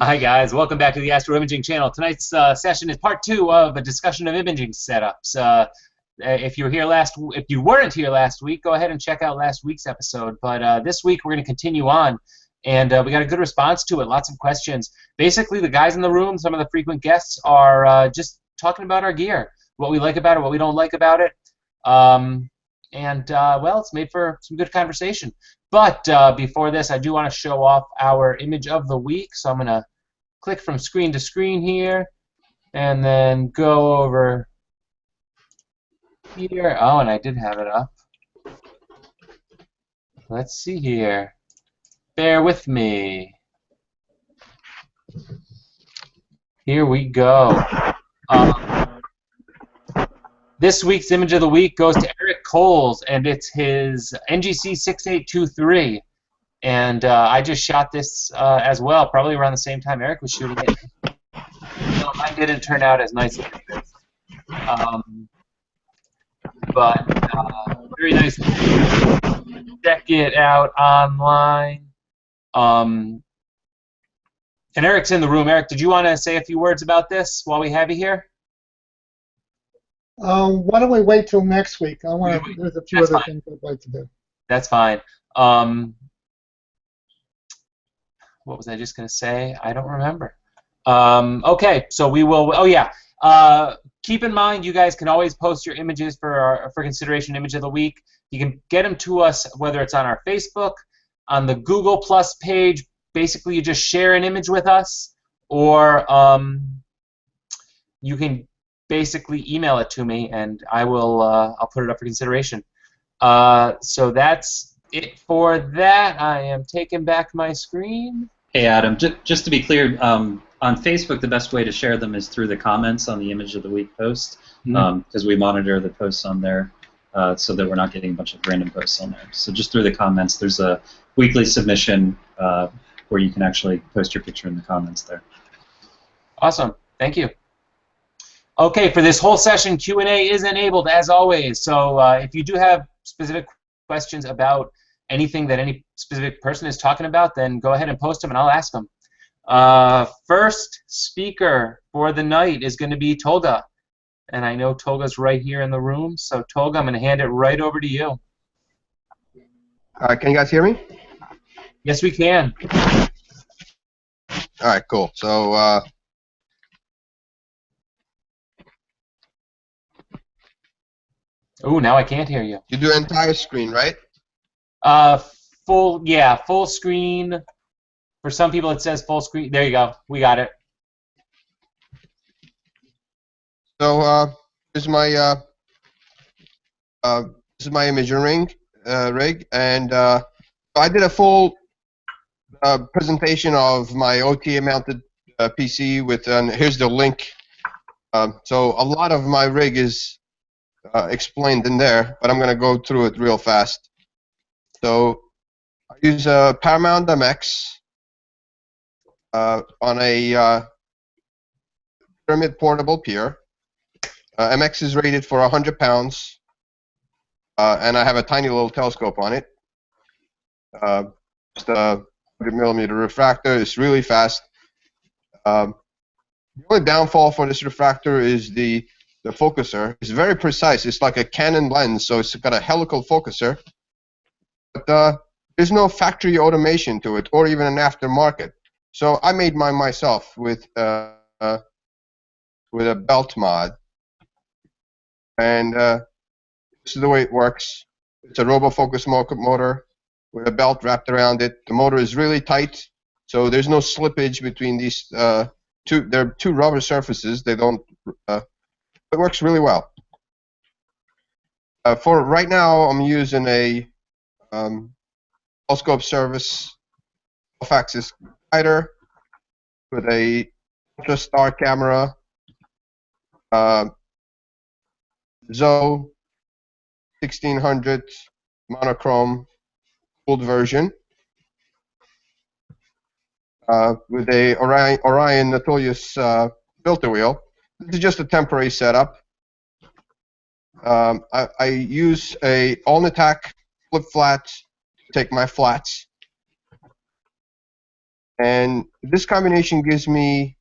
Hi guys, welcome back to the Astro Imaging channel. Tonight's session is part 2 of a discussion of imaging setups. If you weren't here last week, go ahead and check out last week's episode. But this week we're going to continue on, and we got a good response to it. Lots of questions. Basically, the guys in the room, some of the frequent guests, are just talking about our gear, what we like about it, what we don't like about it, well, it's made for some good conversation. But before this, I do want to show off our image of the week. So I'm going to click from screen to screen here, and then go over here. Oh, and I did have it up. Let's see here. Bear with me. Here we go. This week's image of the week goes to Eric Coles, and it's his NGC 6823. And I just shot this as well, probably around the same time Eric was shooting it. So mine didn't turn out as nice as this. Very nice. Check it out online. And Eric's in the room. Eric, did you want to say a few words about this while we have you here? Why don't we wait till next week? There's a few other things I'd like to do. That's fine. What was I just going to say? I don't remember. Okay, so we will. Oh yeah. Keep in mind, you guys can always post your images for consideration image of the week. You can get them to us whether it's on our Facebook, on the Google Plus page. Basically, you just share an image with us, or you can basically email it to me, and I'll put it up for consideration. So that's it for that. I am taking back my screen. Hey Adam, just to be clear, on Facebook the best way to share them is through the comments on the Image of the Week post, because we monitor the posts on there so that we're not getting a bunch of random posts on there. So just through the comments, there's a weekly submission where you can actually post your picture in the comments there. Awesome, thank you. Okay, for this whole session, Q&A is enabled as always. So if you do have specific questions about anything that any specific person is talking about, then go ahead and post them and I'll ask them. First speaker for the night is going to be Tolga. And I know Tolga's right here in the room. So Tolga, I'm going to hand it right over to you. Can you guys hear me? Yes, we can. All right, cool. So oh, now I can't hear you. you do entire screen, right? Full screen. For some people, it says full screen. There you go. We got it. So this is my imaging rig, and I did a full presentation of my OTA-mounted PC with. And here's the link. So a lot of my rig is explained in there, but I'm going to go through it real fast. So I use a Paramount MX on a pyramid portable pier. MX is rated for 100 pounds, and I have a tiny little telescope on it. Just a 100mm refractor. It's really fast. The only downfall for this refractor is the focuser. It's very precise. It's like a Canon lens, so it's got a helical focuser. But there's no factory automation to it, or even an aftermarket. So I made mine myself with a belt mod. And this is the way it works. It's a RoboFocus motor with a belt wrapped around it. The motor is really tight, so there's no slippage between these two. They're two rubber surfaces. They don't. It works really well. For right now, I'm using a telescope service off-axis guider with a ultra star camera, Zoe 1600 monochrome cooled version, with a Orion Nautilus filter wheel. This is just a temporary setup. I use a All-Attack flip flat to take my flats, And this combination gives me,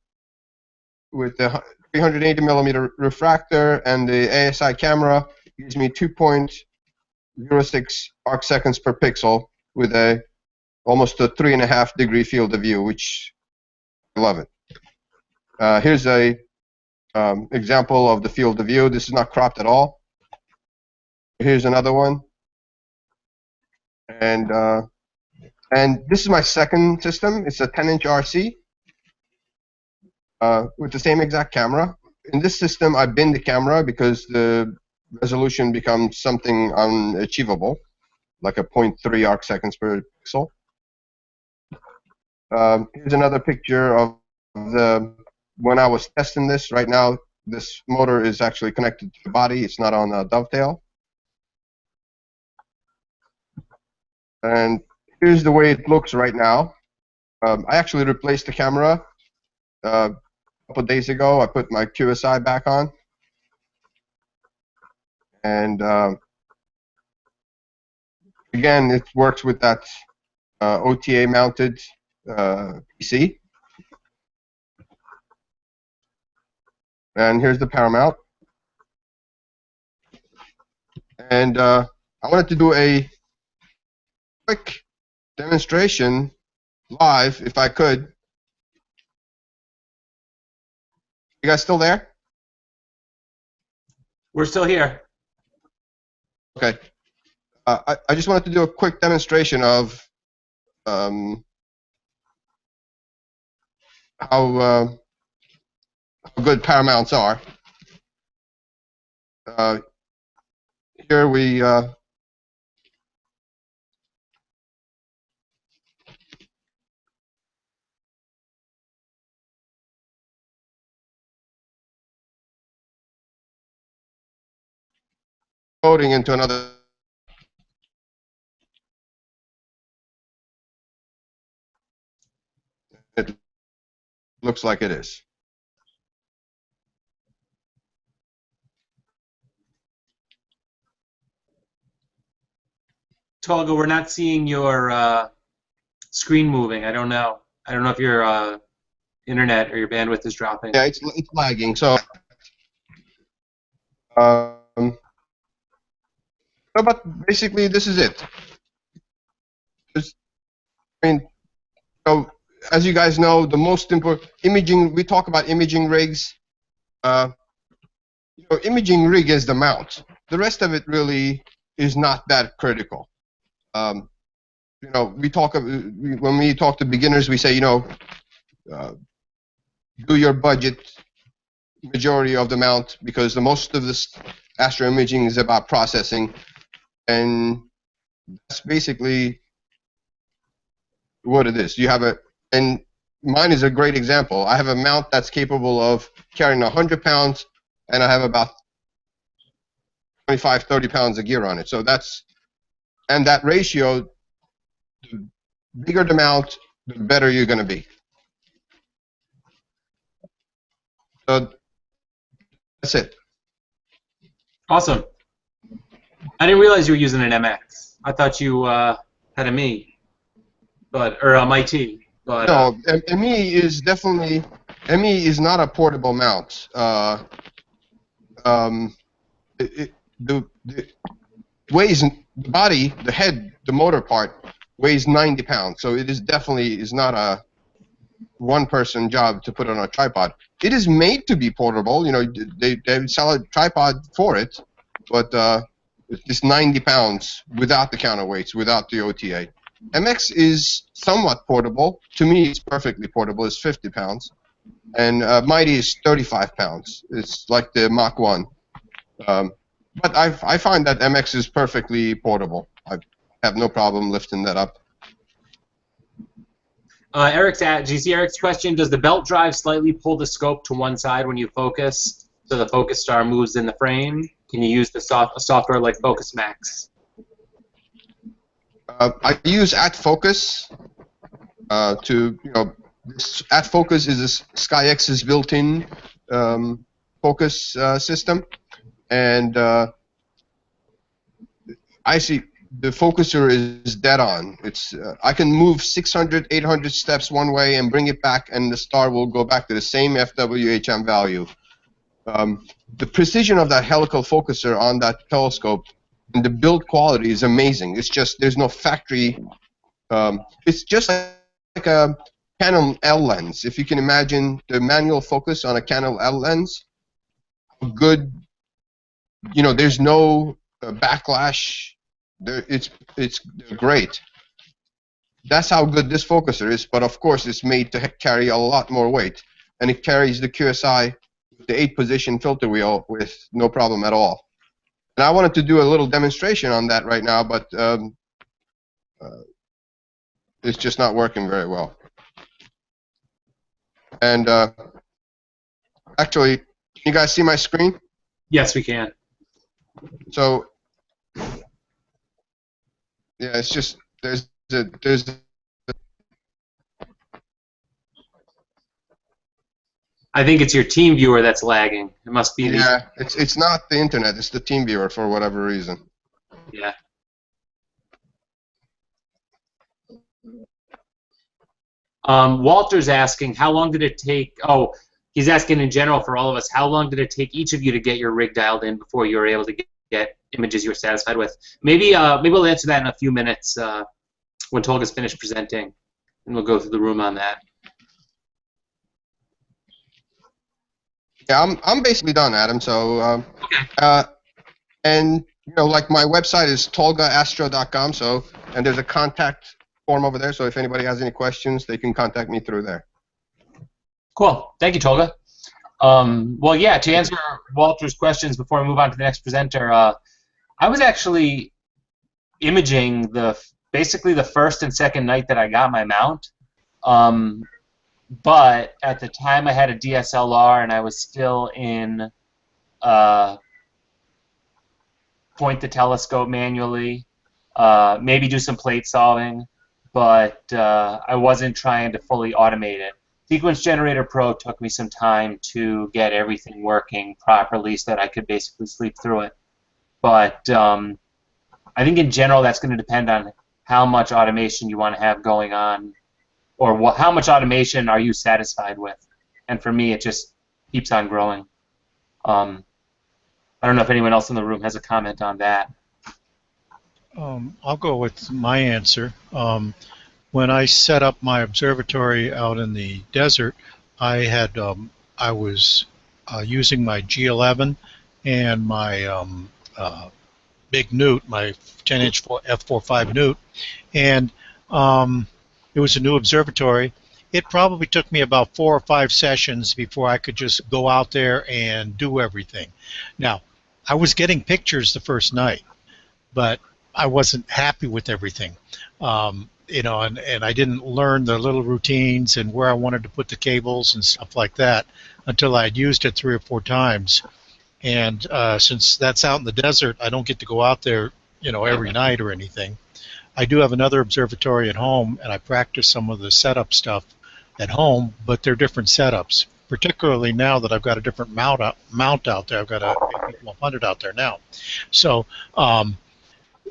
with the 380 millimeter refractor and the ASI camera, gives me 2.06 arc seconds per pixel with almost a 3.5 degree field of view, which I love it. Here's a example of the field of view. This is not cropped at all. Here's another one. And this is my second system. It's a 10-inch RC with the same exact camera. In this system, I bin the camera because the resolution becomes something unachievable, like a 0.3 arc seconds per pixel. Here's another picture of when I was testing this. Right now, this motor is actually connected to the body. It's not on a dovetail. And here's the way it looks right now. I actually replaced the camera a couple of days ago. I put my QSI back on. And again, it works with that OTA mounted PC. And here's the power mount. And I wanted to do a quick demonstration live, if I could. You guys still there? We're still here. Okay. I just wanted to do a quick demonstration of how good power mounts are. Here we loading into another. It looks like it is. Tolga, we're not seeing your screen moving. I don't know. I don't know if your internet or your bandwidth is dropping. Yeah, it's lagging. So, but basically, this is it. I mean, so as you guys know, the most important imaging. We talk about imaging rigs. Imaging rig is the mount. The rest of it really is not that critical. We talk when we talk to beginners, we say, do your budget majority of the mount, because the most of this astro imaging is about processing, and that's basically what it is. You have and mine is a great example. I have a mount that's capable of carrying 100 pounds, and I have about 25, 30 pounds of gear on it. So and that ratio, the bigger the mount, the better you're going to be. So that's it. Awesome. I didn't realize you were using an MX. I thought you had a ME, or a MIT. But no, ME is definitely is not a portable mount. The weighs the body, the head, the motor part weighs 90 pounds. So it is definitely not a one-person job to put on a tripod. It is made to be portable. They sell a tripod for it, but it's just 90 pounds without the counterweights, without the OTA. MX is somewhat portable. To me, it's perfectly portable. It's 50 pounds. And Mighty is 35 pounds. It's like the Mach 1. But I find that MX is perfectly portable. I have no problem lifting that up. do you see Eric's question? Does the belt drive slightly pull the scope to one side when you focus, so the focus star moves in the frame? Can you use a software like Focus Max? I use @Focus @Focus is SkyX's built-in focus system, and I see the focuser is dead on. It's I can move 600, 800 steps one way and bring it back, and the star will go back to the same FWHM value. The precision of that helical focuser on that telescope and the build quality is amazing. It's just there's no factory. It's just like a Canon L lens. If you can imagine the manual focus on a Canon L lens, good. You know, there's no backlash. It's great. That's how good this focuser is. But of course, it's made to carry a lot more weight, and it carries the QSI, the 8-position filter wheel, with no problem at all. And I wanted to do a little demonstration on that right now, but it's just not working very well. And actually, can you guys see my screen? Yes, we can. So, yeah, it's just there's I think it's your team viewer that's lagging. It must be. Yeah, it's not the internet. It's the team viewer for whatever reason. Yeah. Walter's asking, how long did it take? Oh, he's asking in general for all of us. How long did it take each of you to get your rig dialed in before you were able to get images you were satisfied with? Maybe we'll answer that in a few minutes when Tolga's finished presenting, and we'll go through the room on that. Yeah, I'm basically done, Adam. So, Okay. and you know, like my website is tolgaastro.com. So, and there's a contact form over there. So if anybody has any questions, they can contact me through there. Cool. Thank you, Tolga. Well, yeah, to answer Walter's questions before we move on to the next presenter, I was actually imaging basically the first and second night that I got my mount. But at the time I had a DSLR and I was still in point the telescope manually, maybe do some plate solving, but I wasn't trying to fully automate it. Sequence Generator Pro took me some time to get everything working properly so that I could basically sleep through it. But I think in general that's going to depend on how much automation you want to have going on, or how much automation are you satisfied with. And for me, it just keeps on growing. I don't know if anyone else in the room has a comment on that. I'll go with my answer. When I set up my observatory out in the desert, I was using my G11 and my big Newt, my 10-inch f4.5 Newt, and it was a new observatory. It probably took me about 4 or 5 sessions before I could just go out there and do everything. Now, I was getting pictures the first night, but I wasn't happy with everything. You know, and I didn't learn the little routines and where I wanted to put the cables and stuff like that until I had used it 3 or 4 times. And since that's out in the desert, I don't get to go out there, you know, every night or anything. I do have another observatory at home, and I practice some of the setup stuff at home, but they're different setups, particularly now that I've got a different mount out there. I've got a AP1200 out there now. So,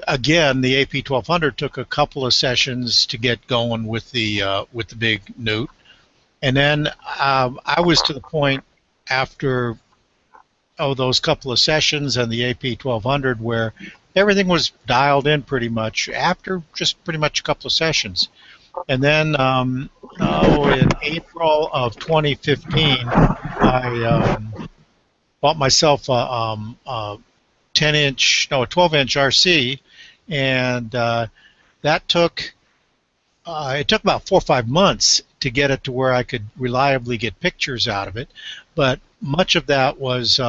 again, the AP1200 took a couple of sessions to get going with the big Newt, and then I was to the point after those couple of sessions and the AP1200 where everything was dialed in pretty much after just pretty much a couple of sessions. And then in April of 2015, I bought myself a 12-inch RC, and that took it took about 4 or 5 months to get it to where I could reliably get pictures out of it, but much of that was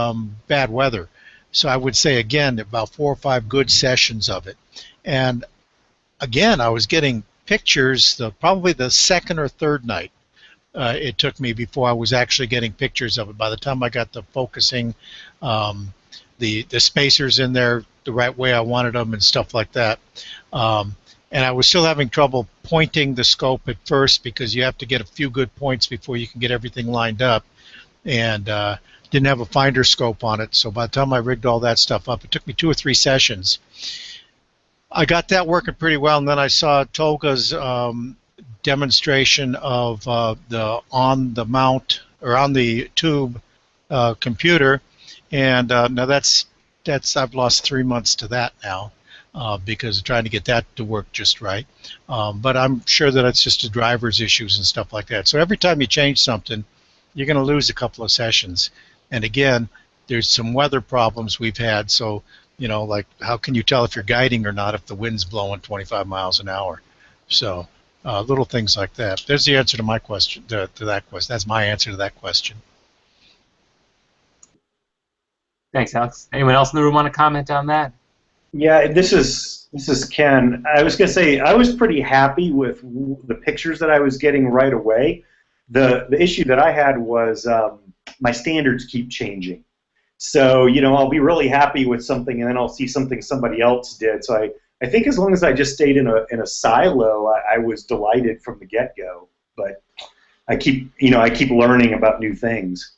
bad weather. So I would say, again, about 4 or 5 good sessions of it. And again, I was getting pictures probably the second or third night. It took me before I was actually getting pictures of it. By the time I got the focusing, the spacers in there the right way I wanted them and stuff like that. And I was still having trouble pointing the scope at first because you have to get a few good points before you can get everything lined up. And didn't have a finder scope on it, so by the time I rigged all that stuff up, it took me 2 or 3 sessions. I got that working pretty well, and then I saw Tolga's demonstration of the on the mount or on the tube computer, and now that's I've lost 3 months to that now because of trying to get that to work just right. But I'm sure that it's just the driver's issues and stuff like that. So every time you change something, you're going to lose a couple of sessions. And again, there's some weather problems we've had. So, you know, like how can you tell if you're guiding or not if the wind's blowing 25 miles an hour? So little things like that. There's the answer to my question, to that question. That's my answer to that question. Thanks, Alex. Anyone else in the room want to comment on that? Yeah, this is Ken. I was going to say I was pretty happy with the pictures that I was getting right away. The issue that I had was my standards keep changing. So, you know, I'll be really happy with something and then I'll see something somebody else did. So I think as long as I just stayed in a silo, I was delighted from the get-go. But I keep learning about new things.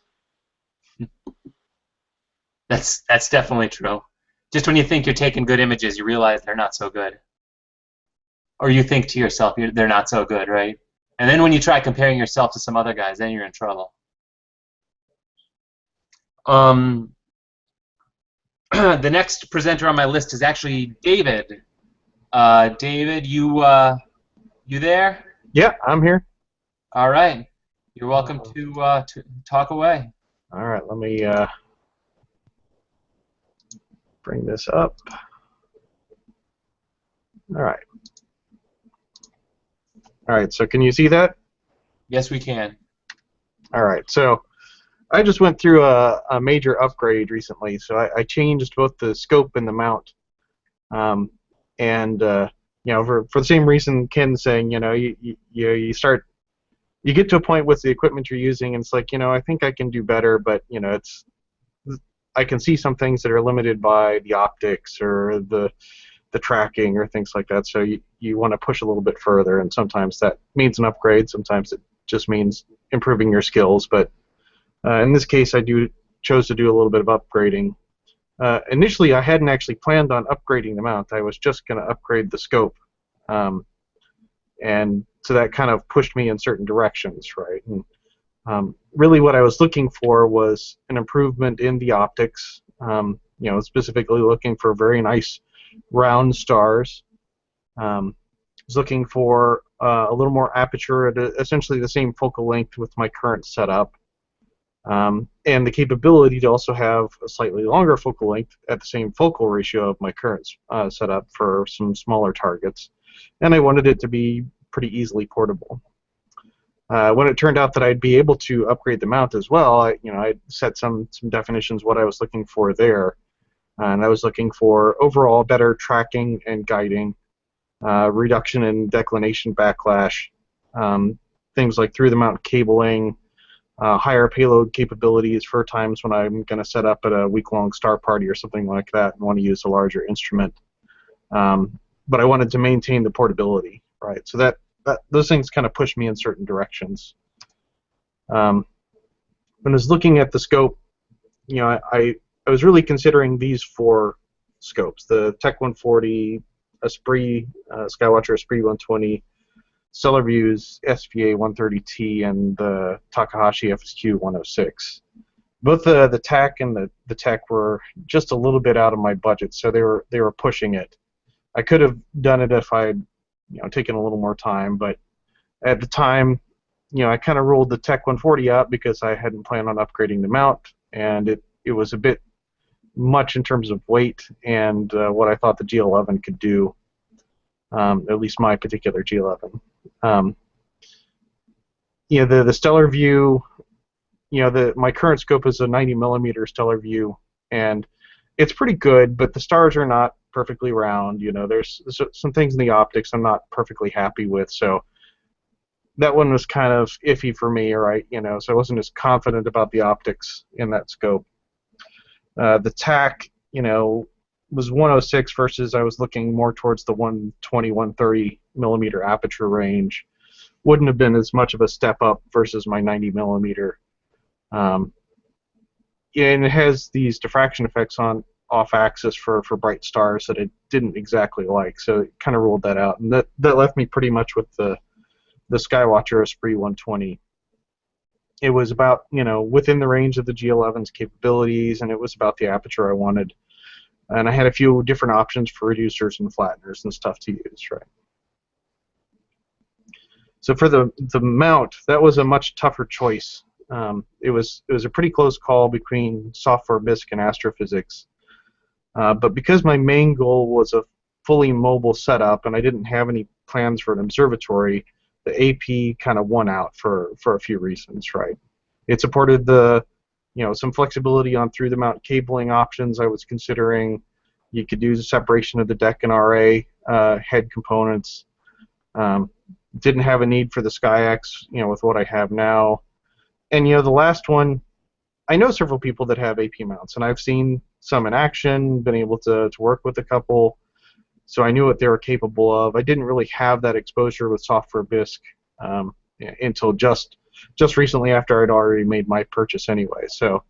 That's definitely true. Just when you think you're taking good images, you realize they're not so good. Or you think to yourself, they're not so good, right? And then when you try comparing yourself to some other guys, then you're in trouble. The next presenter on my list is actually David. David, you there? Yeah, I'm here. All right. You're welcome to talk away. All right, let me bring this up. All right. All right, so can you see that? Yes, we can. All right, so I just went through a major upgrade recently. So I changed both the scope and the mount. You know, for the same reason Ken's saying, you know, you get to a point with the equipment you're using, and it's like, you know, I think I can do better, but you know, I can see some things that are limited by the optics or the tracking or things like that. So you want to push a little bit further, and sometimes that means an upgrade. Sometimes it just means improving your skills. But in this case, I chose to do a little bit of upgrading. Initially, I hadn't actually planned on upgrading the mount. I was just going to upgrade the scope, and so that kind of pushed me in certain directions, right? And really, what I was looking for was an improvement in the optics. You know, specifically looking for very nice round stars. Was looking for a little more aperture at essentially the same focal length with my current setup. And the capability to also have a slightly longer focal length at the same focal ratio of my current setup for some smaller targets. And I wanted it to be pretty easily portable. When it turned out that I'd be able to upgrade the mount as well, I set some definitions what I was looking for there. And I was looking for overall better tracking and guiding, reduction in declination backlash, things like through-the-mount cabling, higher payload capabilities for times when I'm going to set up at a week-long star party or something like that and want to use a larger instrument. But I wanted to maintain the portability, right? So those things kind of push me in certain directions. When I was looking at the scope, you know, I was really considering these four scopes: the Tech 140, Esprit, Skywatcher Esprit 120, Stellar View's SVA 130T, and the Takahashi FSQ 106. Both the TAC and the Tech were just a little bit out of my budget, so they were pushing it. I could have done it if I'd taken a little more time, but at the time, I kind of rolled the Tech 140 out because I hadn't planned on upgrading the mount, and it was a bit much in terms of weight and what I thought the G11 could do, at least my particular G11. The Stellar View, my current scope is a 90 millimeter Stellar View, and it's pretty good, but the stars are not perfectly round. There's some things in the optics I'm not perfectly happy with, so that one was kind of iffy for me, right? So I wasn't as confident about the optics in that scope. The TAC, was 106 versus I was looking more towards the 120, 130 millimeter aperture range. Wouldn't have been as much of a step up versus my 90 millimeter. And it has these diffraction effects on off-axis for bright stars that I didn't exactly like, so it kind of ruled that out, and that left me pretty much with the Skywatcher Esprit 120. It was about, within the range of the G11's capabilities, and it was about the aperture I wanted. And I had a few different options for reducers and flatteners and stuff to use, right? So for the mount, that was a much tougher choice. It was a pretty close call between software BISC and astrophysics. But because my main goal was a fully mobile setup and I didn't have any plans for an observatory, the AP kind of won out for a few reasons, right? It supported some flexibility on through-the-mount cabling options I was considering. You could do the separation of the deck and RA head components. Didn't have a need for the SkyX, with what I have now. And the last one, I know several people that have AP mounts, and I've seen some in action, been able to work with a couple, so I knew what they were capable of. I didn't really have that exposure with software BISC until just recently, after I'd already made my purchase anyway. So,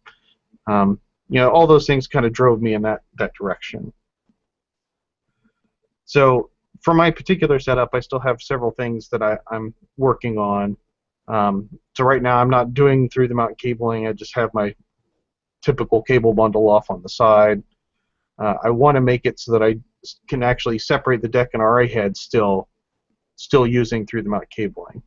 all those things kind of drove me in that direction. So for my particular setup, I still have several things that I'm working on. So right now I'm not doing through-the-mount cabling. I just have my typical cable bundle off on the side. I want to make it so that I can actually separate the deck and RA head still using through-the-mount cabling.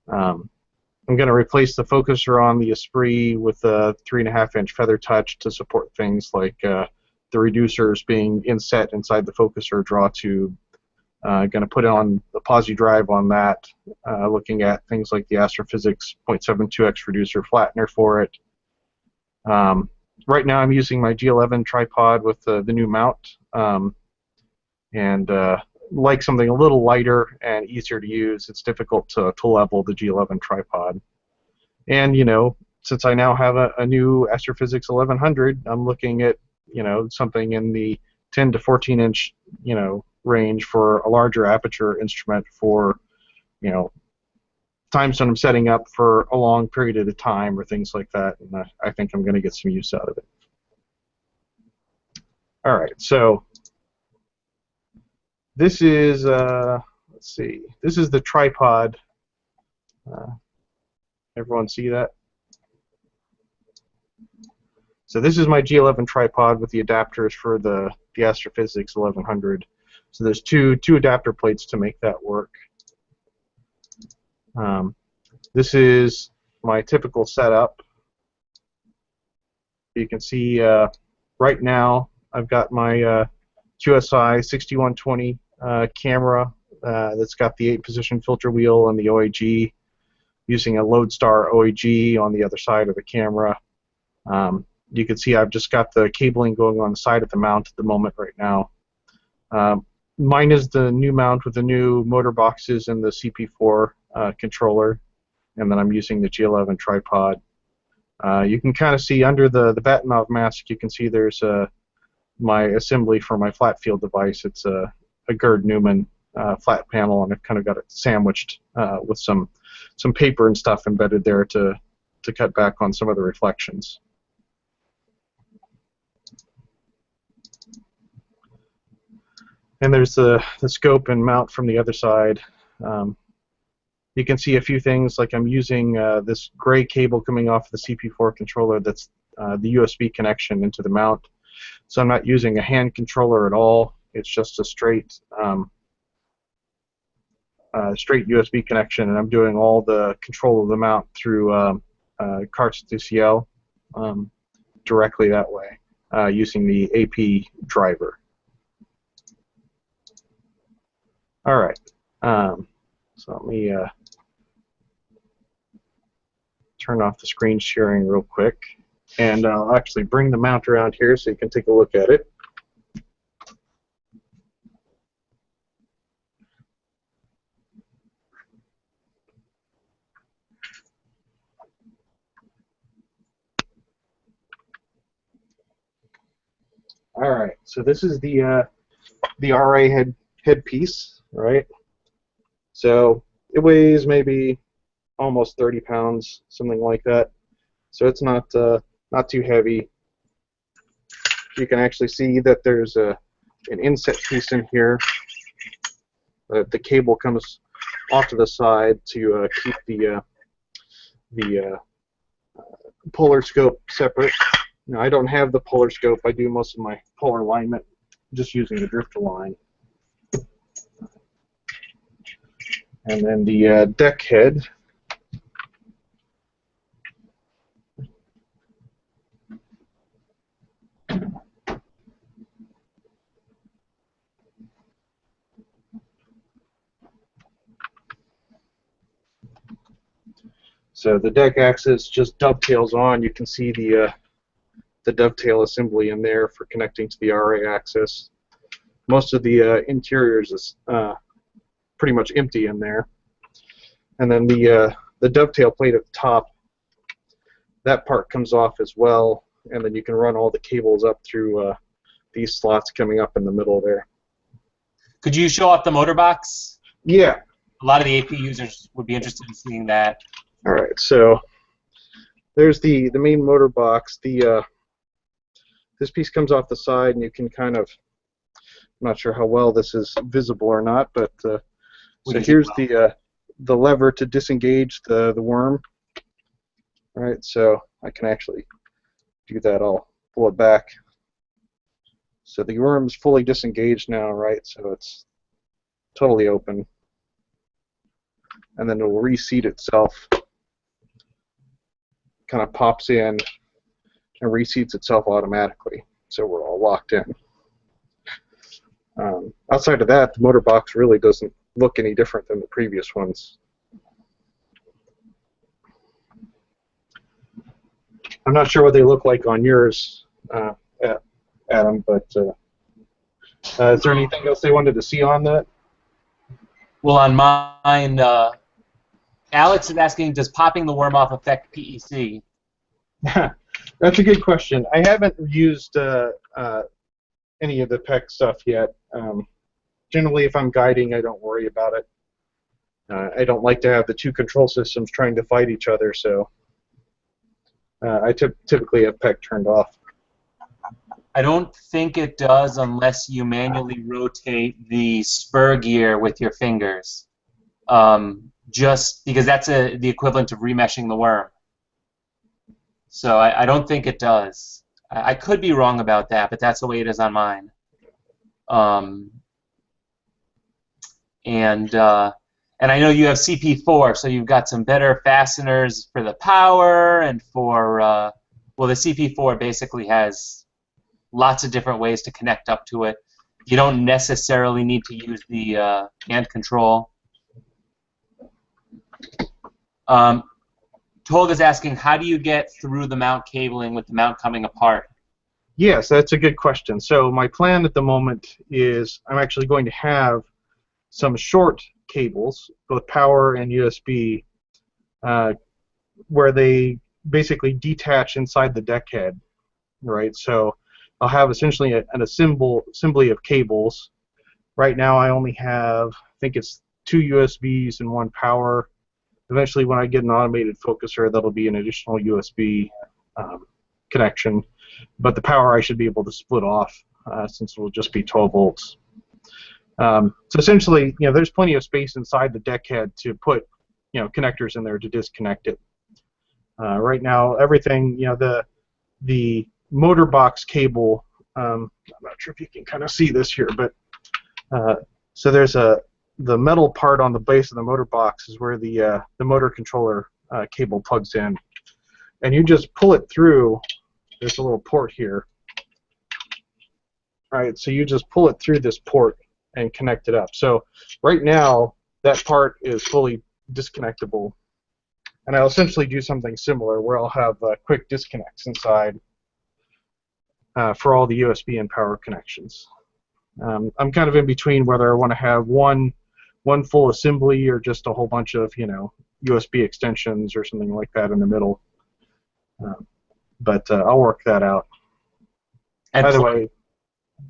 I'm going to replace the focuser on the Esprit with a 3.5-inch feather touch to support things like the reducers being inset inside the focuser draw tube. Going to put on the posi drive on that, looking at things like the Astrophysics 0.72x reducer flattener for it. Right now I'm using my G11 tripod with the new mount, and like something a little lighter and easier to use. It's difficult to level the G11 tripod. And, since I now have a new Astrophysics 1100, I'm looking at, something in the 10 to 14-inch, range for a larger aperture instrument for, times when I'm setting up for a long period of time or things like that, and I think I'm going to get some use out of it. All right, so this is, let's see, this is the tripod. Everyone see that? So this is my G11 tripod with the adapters for the Astrophysics 1100. So there's two adapter plates to make that work. This is my typical setup. You can see right now I've got my QSI 6120 camera that's got the 8-position filter wheel and the OAG, using a Lodestar OAG on the other side of the camera. You can see I've just got the cabling going on the side of the mount at the moment right now. Mine is the new mount with the new motor boxes and the CP4 controller, and then I'm using the G11 tripod. You can kind of see under the Batonov mask, you can see there's my assembly for my flat field device. It's a Gerd Newman flat panel, and I've kind of got it sandwiched with some paper and stuff embedded there to cut back on some of the reflections. And there's the scope and mount from the other side. You can see a few things, like I'm using this gray cable coming off the CP4 controller that's the USB connection into the mount. So I'm not using a hand controller at all. It's just a straight USB connection, and I'm doing all the control of the mount through Carts DCL directly that way, using the AP driver. All right, so let me turn off the screen sharing real quick, and I'll actually bring the mount around here so you can take a look at it. All right, so this is the RA headpiece, right? So it weighs maybe almost 30 pounds, something like that. So it's not too heavy. you can actually see that there's an inset piece in here. The cable comes off to the side to keep the polar scope separate. Now, I don't have the polar scope. I do most of my polar alignment just using the drifter line. And then the deck head. So the deck axis just dovetails on. You can see the dovetail assembly in there for connecting to the RA axis. Most of the interiors is pretty much empty in there. And then the dovetail plate at the top, that part comes off as well, and then you can run all the cables up through these slots coming up in the middle there. Could you show off the motor box? Yeah. A lot of the AP users would be interested in seeing that. All right, so there's the main motor box. This piece comes off the side, and you can kind of, I'm not sure how well this is visible or not, but so here's the lever to disengage the worm. All right, so I can actually do that. I'll pull it back. So the worm's fully disengaged now, right? So it's totally open. And then it will reseat itself. Kind of pops in and reseats itself automatically. So we're all locked in. Outside of that, the motor box really doesn't look any different than the previous ones. I'm not sure what they look like on yours, Adam, but is there anything else they wanted to see on that? Well, on mine, Alex is asking, does popping the worm off affect PEC? That's a good question. I haven't used any of the PEC stuff yet. Generally, if I'm guiding, I don't worry about it. I don't like to have the two control systems trying to fight each other, so I typically have PEC turned off. I don't think it does unless you manually rotate the spur gear with your fingers. Just because that's the equivalent of remeshing the worm. So I don't think it does. I could be wrong about that, but that's the way it is on mine. And I know you have CP4, so you've got some better fasteners for the power and for, well, the CP4 basically has lots of different ways to connect up to it. You don't necessarily need to use the hand control. Tolga's asking, how do you get through the mount cabling with the mount coming apart? Yes, that's a good question. So my plan at the moment is I'm actually going to have some short cables, both power and USB, where they basically detach inside the deck head, right? So I'll have essentially an assembly of cables. Right now I only have, I think it's 2 USBs and 1 power. Eventually, when I get an automated focuser, that'll be an additional USB connection. But the power I should be able to split off since it will just be 12 volts. So essentially, there's plenty of space inside the deck head to put, connectors in there to disconnect it. Right now, everything, the motor box cable. I'm not sure if you can kind of see this here, but so there's the metal part on the base of the motor box is where the motor controller cable plugs in, and you just pull it through. There's a little port here. All right, so you just pull it through this port and connect it up. So right now that part is fully disconnectable, and I'll essentially do something similar where I'll have quick disconnects inside for all the USB and power connections. I'm kind of in between whether I want to have one full assembly or just a whole bunch of USB extensions or something like that in the middle. But I'll work that out. And by the way,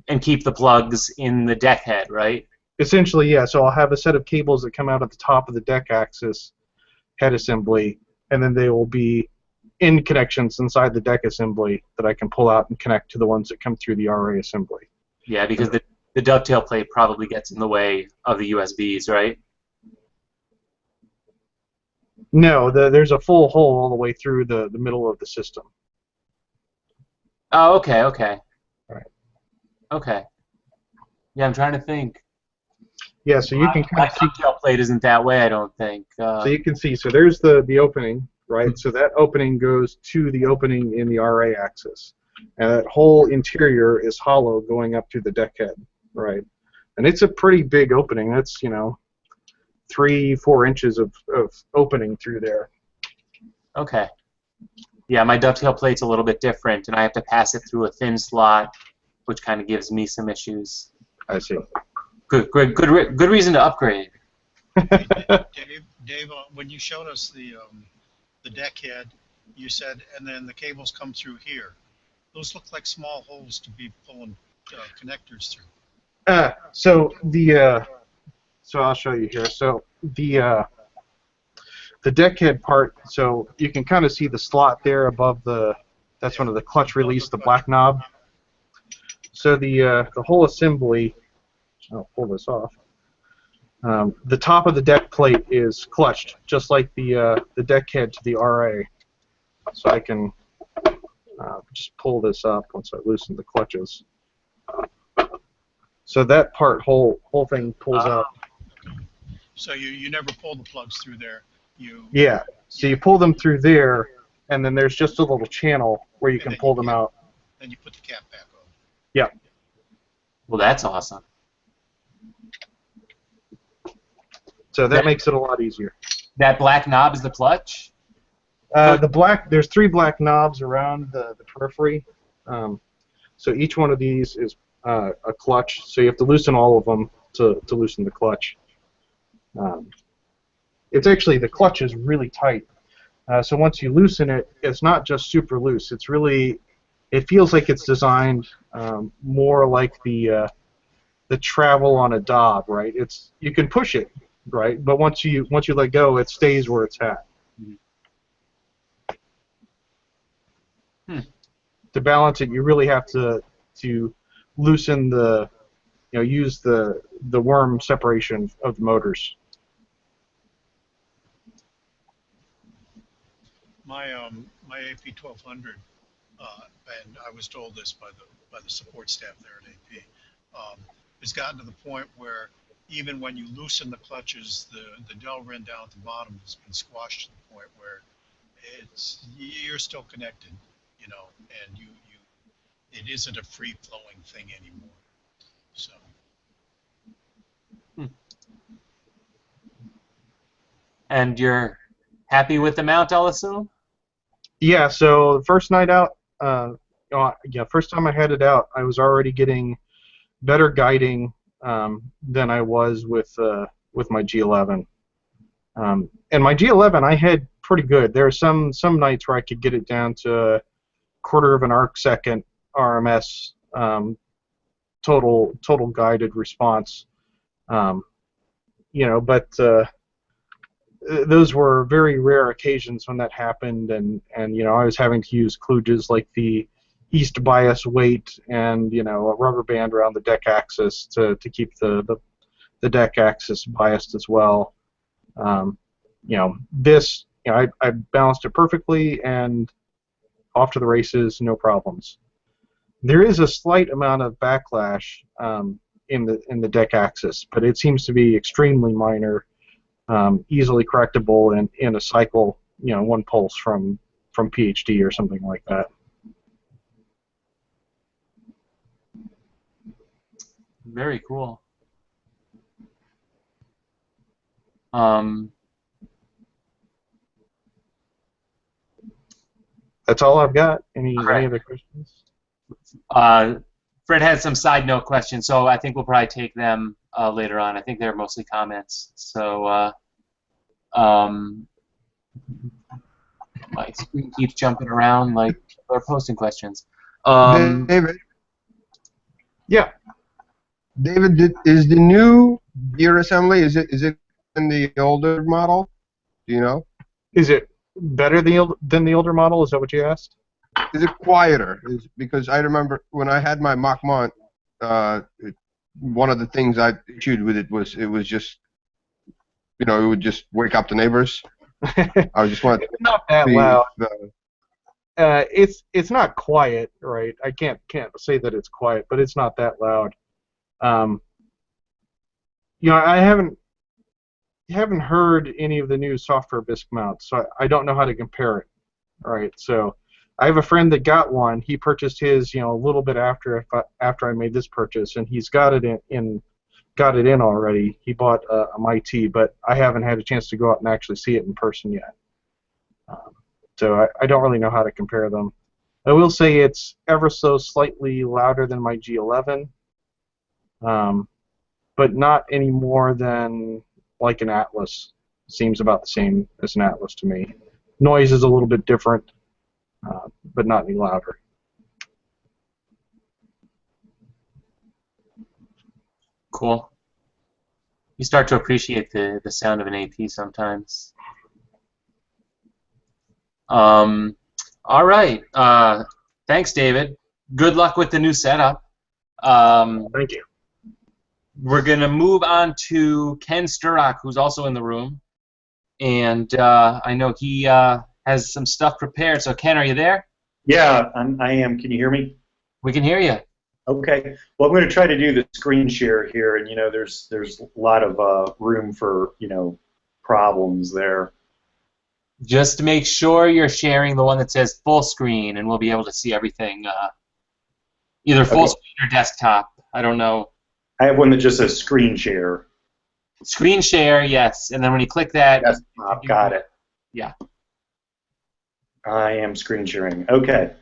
and keep the plugs in the deck head, right? Essentially, yeah. So I'll have a set of cables that come out at the top of the deck axis head assembly, and then they will be end connections inside the deck assembly that I can pull out and connect to the ones that come through the RA assembly. Yeah, because the dovetail plate probably gets in the way of the USBs, right? No, there's a full hole all the way through the middle of the system. Oh, okay, okay. Right. Okay. Yeah, I'm trying to think. Yeah, so you can kind My of see. dovetail plate isn't that way, I don't think. So you can see. So there's the opening, right? So that opening goes to the opening in the RA axis, and that whole interior is hollow going up to the deck head, right? And it's a pretty big opening. That's 3-4 inches of opening through there. Okay. Yeah, my dovetail plate's a little bit different, and I have to pass it through a thin slot, which kind of gives me some issues. I see. Good reason to upgrade. Dave, when you showed us the deck head, you said, and then the cables come through here. Those look like small holes to be pulling connectors through. So I'll show you here. So the deck head part. So you can kind of see the slot there above the. That's one of the clutch release, the black knob. So the whole assembly. I'll pull this off. The top of the deck plate is clutched, just like the deck head to the RA. So I can just pull this up once I loosen the clutches. So that whole thing pulls out. So you never pull the plugs through there. Yeah. So you pull them through there, and then there's just a little channel where you can pull them out. Then you put the cap back on. Yeah. Well, that's awesome. So that makes it a lot easier. That black knob is the clutch? There's 3 black knobs around the periphery. So each one of these is a clutch. So you have to loosen all of them to loosen the clutch. It's actually, the clutch is really tight. So once you loosen it, it's not just super loose. It's really, it feels like it's designed more like the travel on a Dob, right? You can push it, right? But once you let go, it stays where it's at. To balance it, you really have to loosen use the worm separation of the motors. My AP1200, and I was told this by the support staff there at AP, has gotten to the point where even when you loosen the clutches, the Delrin down at the bottom has been squashed to the point where you're still connected, and it isn't a free flowing thing anymore. So. And you're happy with the mount, I'll assume? Yeah. So the first night out, first time I had it out, I was already getting better guiding than I was with my G11. And my G11, I had pretty good. There were some nights where I could get it down to a quarter of an arc second RMS total guided response. But those were very rare occasions when that happened, and I was having to use kludges like the east bias weight and a rubber band around the deck axis to keep the deck axis biased as well. This I balanced it perfectly and off to the races, no problems. There is a slight amount of backlash in the deck axis, but it seems to be extremely minor, easily correctable in a cycle, one pulse from PhD or something like that. Very cool. That's all I've got. Any other questions? Fred had some side note questions, so I think we'll probably take them later on. I think they're mostly comments. So my screen keeps jumping around like people are posting questions. David? Yeah. David, is the new gear assembly, is it in the older model? Do you know? Is it Better than the older model? Is that what you asked? Is it quieter? Because I remember when I had my Mach-Mont, one of the things I issued with it was just, it would just wake up the neighbors. I just wanted to Not that see loud. if, It's not quiet, right? I can't say that it's quiet, but it's not that loud. I haven't heard any of the new software bisque mounts, so I don't know how to compare it. All right, so I have a friend that got one. He purchased his, a little bit after I made this purchase, and he's got it in already. He bought a MIT, but I haven't had a chance to go out and actually see it in person yet. So I don't really know how to compare them. I will say it's ever so slightly louder than my G11, but not any more than like an Atlas. Seems about the same as an Atlas to me. Noise is a little bit different, but not any louder. Cool. You start to appreciate the sound of an AP sometimes. All right. Thanks, David. Good luck with the new setup. Thank you. We're going to move on to Ken Sturrock, who's also in the room. And I know he has some stuff prepared. So, Ken, are you there? Yeah, I am. Can you hear me? We can hear you. Okay. Well, I'm going to try to do the screen share here, and there's a lot of room for problems there. Just to make sure you're sharing the one that says full screen, and we'll be able to see everything, either full screen or desktop. I don't know. I have one that just says screen share. Screen share, yes. And then when you click that, Desktop, got it. Yeah. I am screen sharing. Okay.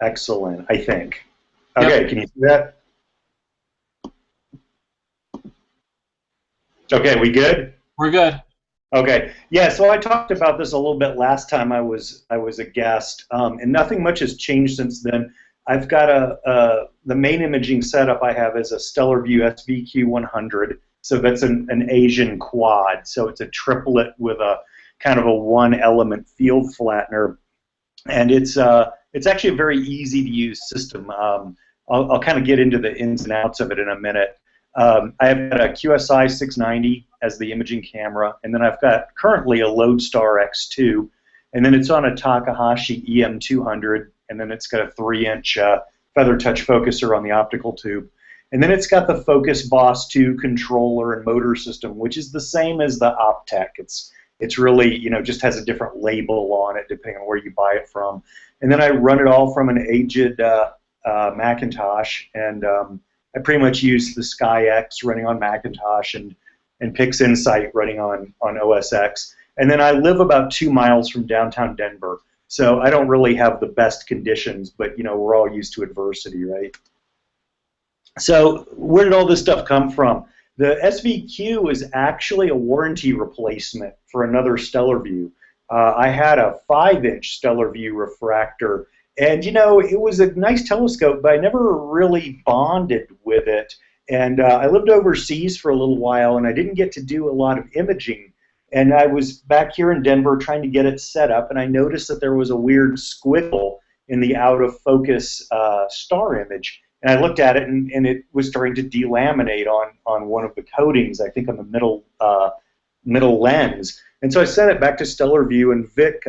Excellent, I think. Okay, Can you see that? Okay, we good? We're good. Okay. Yeah, so I talked about this a little bit last time I was a guest, and nothing much has changed since then. I've got the main imaging setup I have is a StellarView SVQ 100. So that's an Asian quad. So it's a triplet with a kind of a one-element field flattener, and it's actually a very easy to use system. I'll kind of get into the ins and outs of it in a minute. I have got a QSI 690 as the imaging camera, and then I've got currently a Lodestar X2, and then it's on a Takahashi EM200, and then it's got a 3-inch feather touch focuser on the optical tube. And then it's got the Focus Boss 2 controller and motor system, which is the same as the Optec. It's really, just has a different label on it depending on where you buy it from. And then I run it all from an aged Macintosh, and I pretty much use the SkyX running on Macintosh and PixInsight running on OS X. And then I live about 2 miles from downtown Denver, so I don't really have the best conditions, but we're all used to adversity, right? So where did all this stuff come from? The SVQ is actually a warranty replacement for another StellarView. I had a 5-inch StellarView refractor, and it was a nice telescope, but I never really bonded with it. And I lived overseas for a little while, and I didn't get to do a lot of imaging. And I was back here in Denver trying to get it set up, and I noticed that there was a weird squiggle in the out-of-focus star image. And I looked at it, and it was starting to delaminate on one of the coatings, I think on the middle lens. And so I sent it back to StellarView, and Vic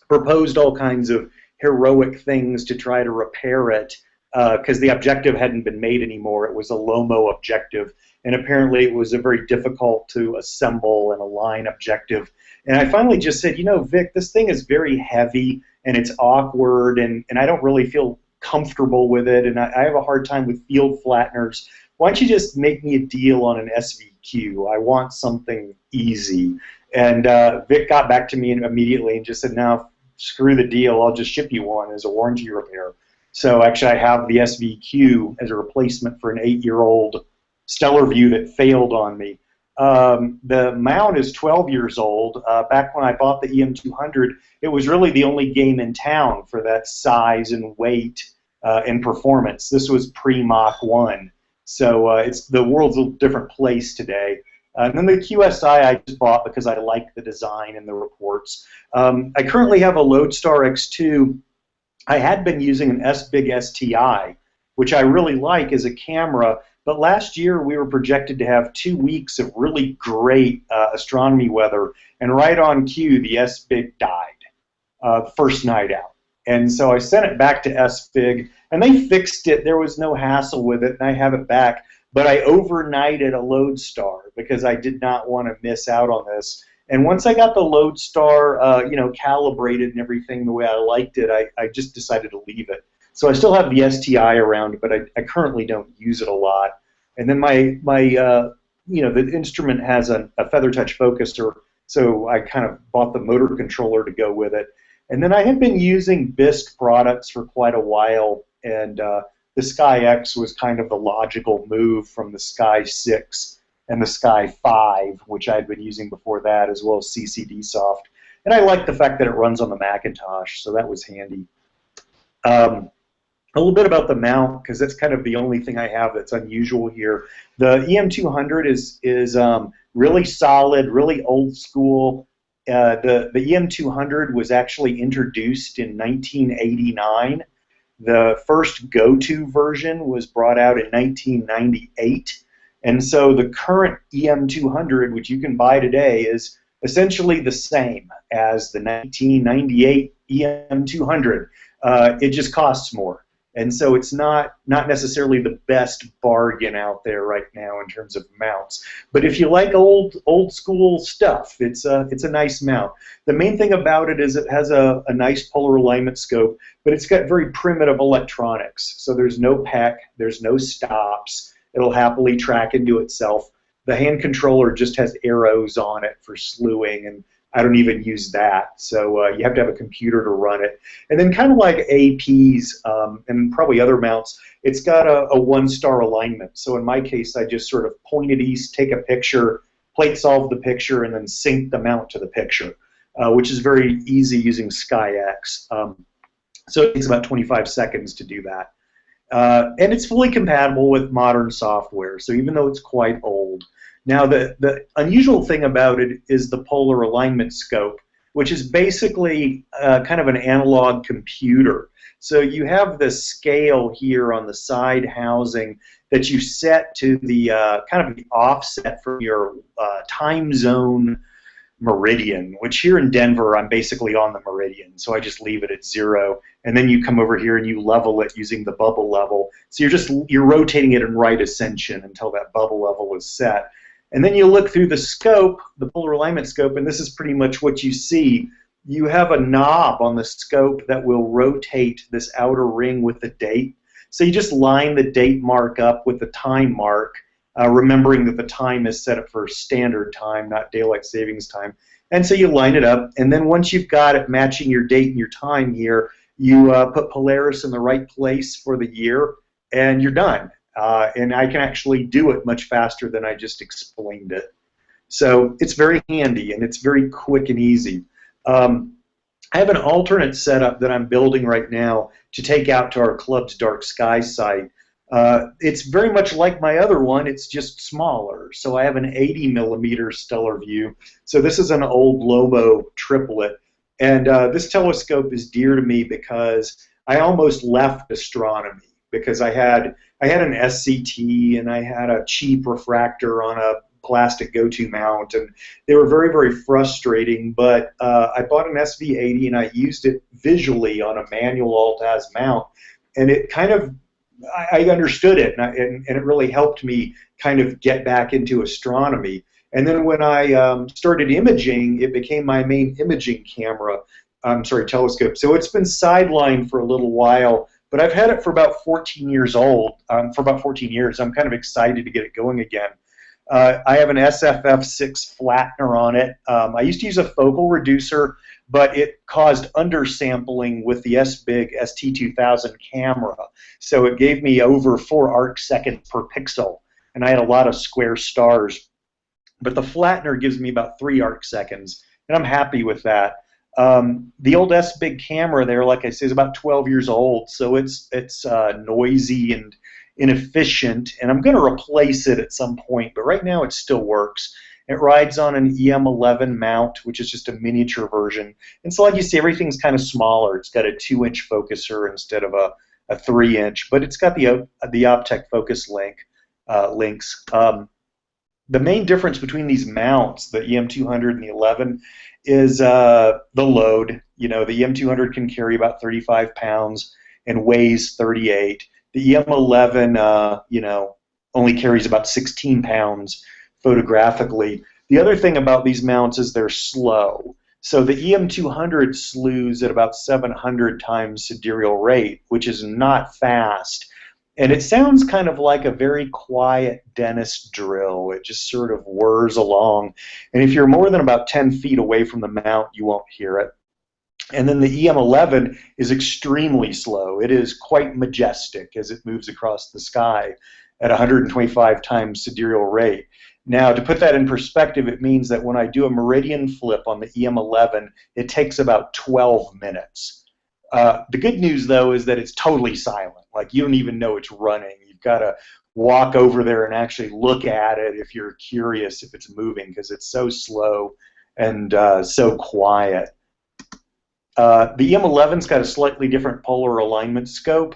proposed all kinds of heroic things to try to repair it because the objective hadn't been made anymore. It was a Lomo objective, and apparently it was a very difficult to assemble and align objective. And I finally just said, Vic, this thing is very heavy, and it's awkward, and I don't really feel comfortable with it, and I have a hard time with field flatteners. Why don't you just make me a deal on an SVQ? I want something easy. And Vic got back to me immediately and just said, no, screw the deal. I'll just ship you one as a warranty repair. So actually I have the SVQ as a replacement for an 8-year-old StellarView that failed on me. The mount is 12 years old. Back when I bought the EM200, it was really the only game in town for that size and weight and performance. This was pre-Mach 1. So the world's a different place today. And then the QSI I just bought because I like the design and the reports. I currently have a Lodestar X2. I had been using an S-Big STI, which I really like as a camera, but last year we were projected to have 2 weeks of really great astronomy weather, and right on cue the S-Big died the first night out. And so I sent it back to S-Big, and they fixed it. There was no hassle with it, and I have it back. But I overnighted a Lodestar because I did not want to miss out on this. And once I got the Lodestar, calibrated and everything the way I liked it, I just decided to leave it. So I still have the STI around, but I currently don't use it a lot. And then the instrument has a feather touch focuser, so I kind of bought the motor controller to go with it. And then I had been using Bisq products for quite a while, and the Sky X was kind of the logical move from the Sky 6 and the Sky 5, which I had been using before that, as well as CCD Soft. And I like the fact that it runs on the Macintosh, so that was handy. A little bit about the mount, because that's kind of the only thing I have that's unusual here. The EM200 is really solid, really old school. The EM200 was actually introduced in 1989. The first go-to version was brought out in 1998. And so the current EM200, which you can buy today, is essentially the same as the 1998 EM200. It just costs more. And so it's not necessarily the best bargain out there right now in terms of mounts. But if you like old school stuff, it's a nice mount. The main thing about it is it has a nice polar alignment scope, but it's got very primitive electronics. So there's no PEC, there's no stops. It'll happily track into itself. The hand controller just has arrows on it for slewing, and I don't even use that, so you have to have a computer to run it. And then kind of like APs and probably other mounts, it's got a one-star alignment. So in my case, I just sort of point it east, take a picture, plate solve the picture, and then sync the mount to the picture, which is very easy using SkyX. So it takes about 25 seconds to do that. And it's fully compatible with modern software, so even though it's quite old. Now, the unusual thing about it is the polar alignment scope, which is basically kind of an analog computer. So you have the scale here on the side housing that you set to the kind of the offset from your time zone meridian, which here in Denver, I'm basically on the meridian, so I just leave it at 0. And then you come over here and you level it using the bubble level. So you're rotating it in right ascension until that bubble level is set. And then you look through the scope, the polar alignment scope, and this is pretty much what you see. You have a knob on the scope that will rotate this outer ring with the date. So you just line the date mark up with the time mark, remembering that the time is set up for standard time, not daylight savings time. And so you line it up, and then once you've got it matching your date and your time here, you put Polaris in the right place for the year, and you're done. And I can actually do it much faster than I just explained it. So it's very handy, and it's very quick and easy. I have an alternate setup that I'm building right now to take out to our club's dark sky site. It's very much like my other one, it's just smaller. So I have an 80mm stellar view. So this is an old Lobo triplet. And this telescope is dear to me because I almost left astronomy, because I had an SCT and I had a cheap refractor on a plastic go-to mount, and they were very, very frustrating, but I bought an SV80 and I used it visually on a manual alt-az mount, and it kind of, I understood it, and it really helped me kind of get back into astronomy. And then when I started imaging, it became my main imaging telescope. So it's been sidelined for a little while, but I've had it for about 14 years old. For about 14 years, I'm kind of excited to get it going again. I have an SFF6 flattener on it. I used to use a focal reducer, but it caused undersampling with the S-Big ST2000 camera. So it gave me over 4 arc seconds per pixel, and I had a lot of square stars. But the flattener gives me about 3 arc seconds, and I'm happy with that. The old S-Big camera there, like I say, is about 12 years old, so it's noisy, and inefficient, and I'm going to replace it at some point, but right now it still works. It rides on an EM11 mount, which is just a miniature version. And so like you see, everything's kind of smaller. It's got a 2-inch focuser instead of a 3-inch, but it's got the Optec focus links. The main difference between these mounts, the EM200 and the 11, is the load. You know, the EM200 can carry about 35 pounds and weighs 38. The EM11, you know, only carries about 16 pounds photographically. The other thing about these mounts is they're slow. So the EM200 slews at about 700 times sidereal rate, which is not fast. And it sounds kind of like a very quiet dentist drill. It just sort of whirs along. And if you're more than about 10 feet away from the mount, you won't hear it. And then the EM11 is extremely slow. It is quite majestic as it moves across the sky at 125 times sidereal rate. Now, to put that in perspective, it means that when I do a meridian flip on the EM11, it takes about 12 minutes. The good news, though, is that it's totally silent. Like, you don't even know it's running. You've got to walk over there and actually look at it if you're curious if it's moving, because it's so slow and so quiet. The EM11's got a slightly different polar alignment scope.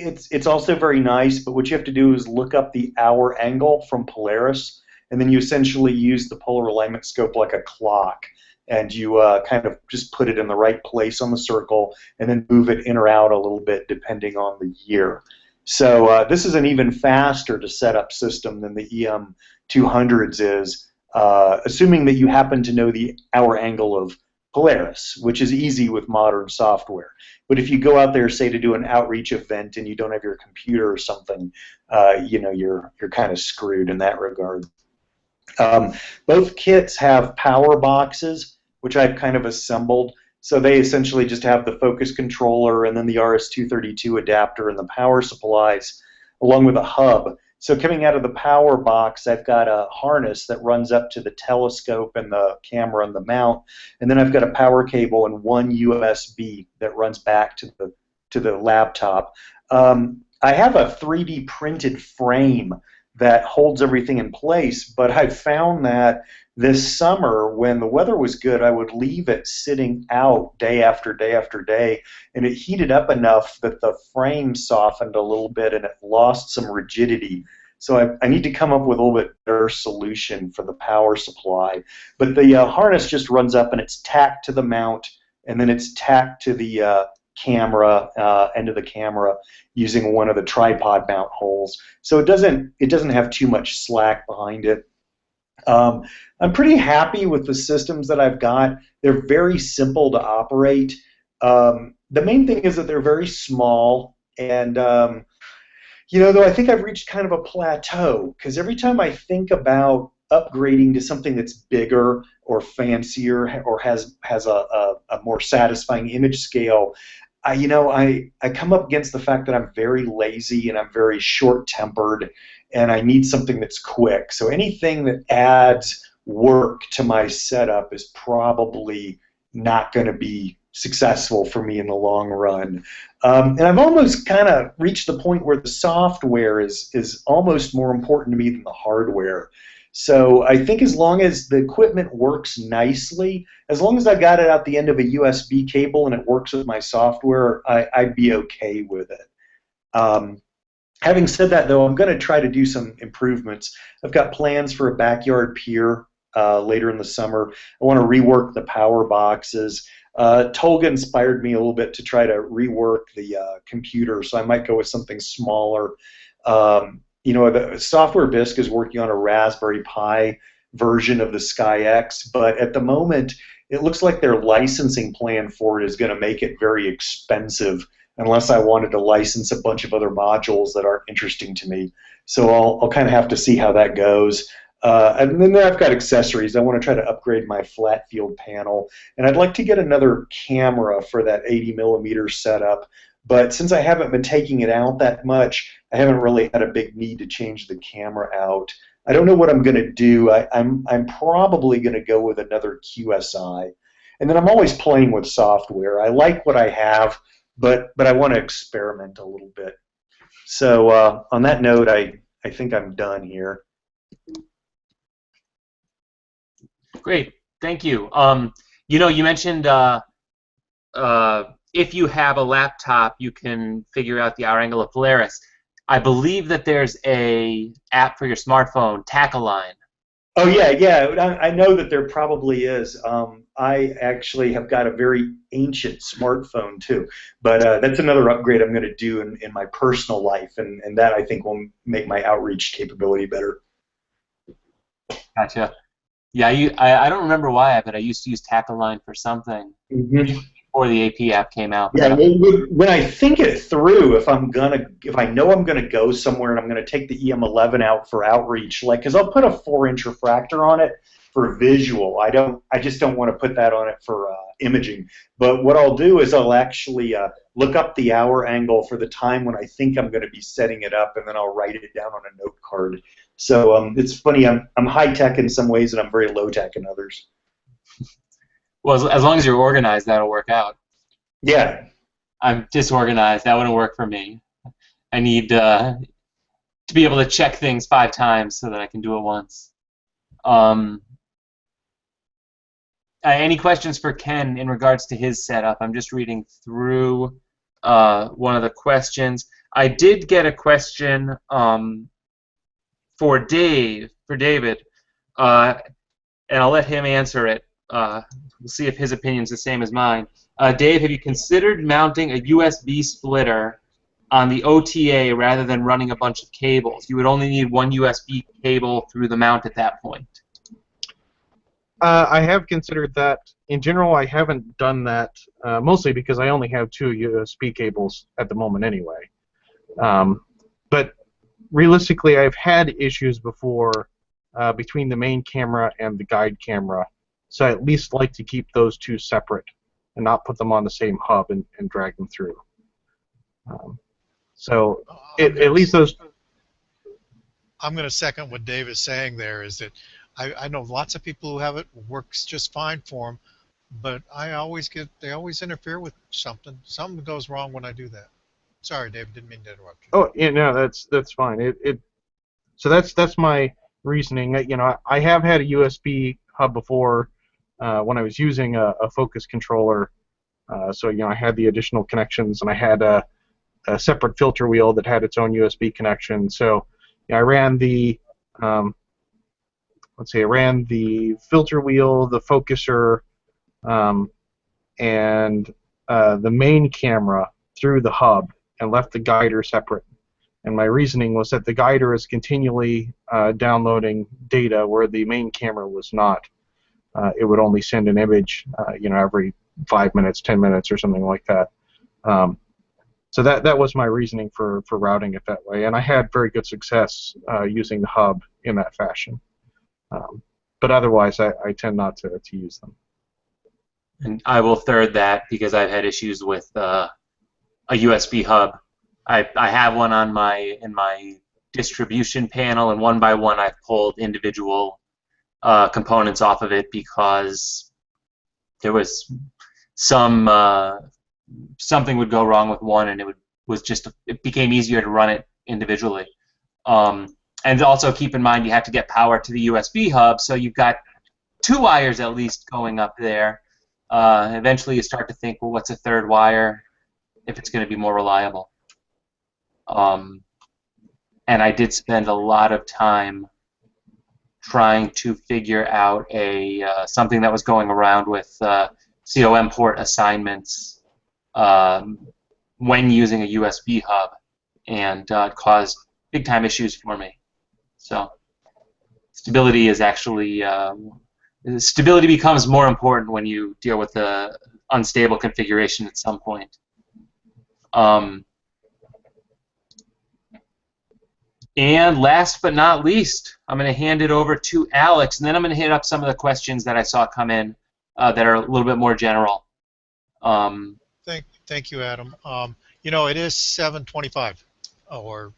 It's also very nice, but what you have to do is look up the hour angle from Polaris, and then you essentially use the polar alignment scope like a clock, and you kind of just put it in the right place on the circle and then move it in or out a little bit depending on the year. So this is an even faster to set up system than the EM200's is, assuming that you happen to know the hour angle of Polaris, which is easy with modern software. But if you go out there, say, to do an outreach event and you don't have your computer or something, you know, you're kind of screwed in that regard. Both kits have power boxes, which I've kind of assembled. So they essentially just have the focus controller and then the RS-232 adapter and the power supplies, along with a hub. So coming out of the power box, I've got a harness that runs up to the telescope and the camera and the mount, and then I've got a power cable and one USB that runs back to the laptop. I have a 3D printed frame that holds everything in place, but I found that this summer, when the weather was good, I would leave it sitting out day after day after day, and it heated up enough that the frame softened a little bit and it lost some rigidity. So I need to come up with a little bit better solution for the power supply. But the harness just runs up and it's tacked to the mount, and then it's tacked to the camera, end of the camera, using one of the tripod mount holes. So it doesn't have too much slack behind it. I'm pretty happy with the systems that I've got. They're very simple to operate. The main thing is that they're very small, and you know, though, I think I've reached kind of a plateau, because every time I think about upgrading to something that's bigger or fancier or has a more satisfying image scale, I come up against the fact that I'm very lazy and I'm very short-tempered, and I need something that's quick. So anything that adds work to my setup is probably not going to be successful for me in the long run. And I've almost kind of reached the point where the software is almost more important to me than the hardware. So I think as long as the equipment works nicely, as long as I've got it out the end of a USB cable and it works with my software, I'd be okay with it. Having said that, though, I'm going to try to do some improvements. I've got plans for a backyard pier later in the summer. I want to rework the power boxes. Tolga inspired me a little bit to try to rework the computer, so I might go with something smaller. You know, the Software Bisque is working on a Raspberry Pi version of the SkyX, but at the moment, it looks like their licensing plan for it is going to make it very expensive, unless I wanted to license a bunch of other modules that aren't interesting to me. So I'll kind of have to see how that goes. And then I've got accessories. I want to try to upgrade my flat field panel, and I'd like to get another camera for that 80mm setup. But since I haven't been taking it out that much, I haven't really had a big need to change the camera out. I don't know what I'm going to do. I'm probably going to go with another QSI. And then I'm always playing with software. I like what I have, but I want to experiment a little bit. So on that note, I think I'm done here. Great, thank you. You mentioned if you have a laptop, you can figure out the hour angle of Polaris. I believe that there's a app for your smartphone, Tackleline. Oh yeah. I know that there probably is. I actually have got a very ancient smartphone too, but that's another upgrade I'm going to do in my personal life, and that I think will make my outreach capability better. Gotcha. Yeah, I don't remember why, but I used to use Tackleline for something before the AP app came out. Yeah, when I think it through, if I know I'm gonna go somewhere and I'm gonna take the EM11 out for outreach, like, because I'll put a 4-inch refractor on it for visual. I just don't want to put that on it for imaging. But what I'll do is I'll actually look up the hour angle for the time when I think I'm going to be setting it up, and then I'll write it down on a note card. So it's funny. I'm high tech in some ways, and I'm very low tech in others. Well, as long as you're organized, that'll work out. Yeah. I'm disorganized. That wouldn't work for me. I need to be able to check things 5 times so that I can do it once. Any questions for Ken in regards to his setup? I'm just reading through one of the questions. I did get a question for David, and I'll let him answer it. We'll see if his opinion is the same as mine. Dave, have you considered mounting a USB splitter on the OTA rather than running a bunch of cables? You would only need one USB cable through the mount at that point. I have considered that. In general, I haven't done that, mostly because I only have 2 USB cables at the moment anyway. But realistically, I've had issues before between the main camera and the guide camera, so I at least like to keep those 2 separate and not put them on the same hub and drag them through. So at least those... I'm going to second what Dave is saying there, is that I know lots of people who have it, works just fine for them, but they always interfere with something. Something goes wrong when I do that. Sorry, Dave, didn't mean to interrupt you. Oh, yeah, no, that's fine. So that's my reasoning. I have had a USB hub before when I was using a focus controller. So I had the additional connections, and I had a separate filter wheel that had its own USB connection. So I ran the I ran the filter wheel, the focuser, and the main camera through the hub, and left the guider separate. And my reasoning was that the guider is continually downloading data where the main camera was not. It would only send an image, every 5 minutes, 10 minutes, or something like that. So that was my reasoning for routing it that way, and I had very good success using the hub in that fashion. But otherwise, I tend not to use them. And I will third that because I've had issues with a USB hub. I have one in my distribution panel, and one by one I've pulled individual components off of it because there was something would go wrong with one, and it became easier to run it individually. And also keep in mind you have to get power to the USB hub, so you've got 2 wires at least going up there. Eventually you start to think, well, what's a 3rd wire if it's going to be more reliable? And I did spend a lot of time trying to figure out something that was going around with COM port assignments when using a USB hub, and it caused big-time issues for me. So stability is actually stability becomes more important when you deal with the unstable configuration at some point. And last but not least, I'm going to hand it over to Alex, and then I'm going to hit up some of the questions that I saw come in that are a little bit more general. Thank you, Adam. It is 7:25, or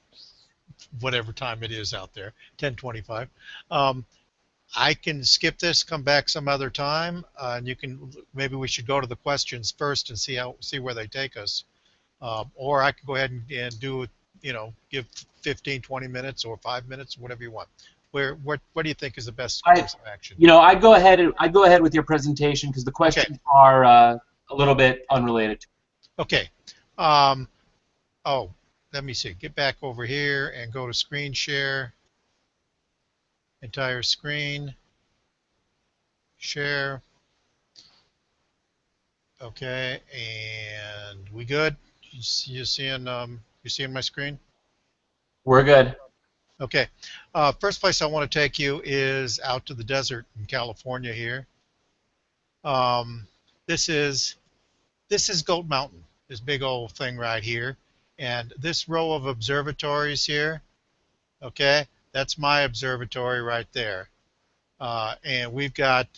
whatever time it is out there, 10:25. I can skip this, come back some other time, and maybe we should go to the questions first and see where they take us. Or I can go ahead and do give 15, 20 minutes or 5 minutes, whatever you want. What do you think is the best I, course of action? I'd go ahead with your presentation because the Okay. questions are a little bit unrelated. Okay. Oh, let me see. Get back over here and go to screen share. Entire screen. Share. Okay, and we good? You seeing my screen? We're good. Okay. First place I want to take you is out to the desert in California here. Um, this is Goat Mountain, this big old thing right here, and this row of observatories here. Okay, that's my observatory right there. And we've got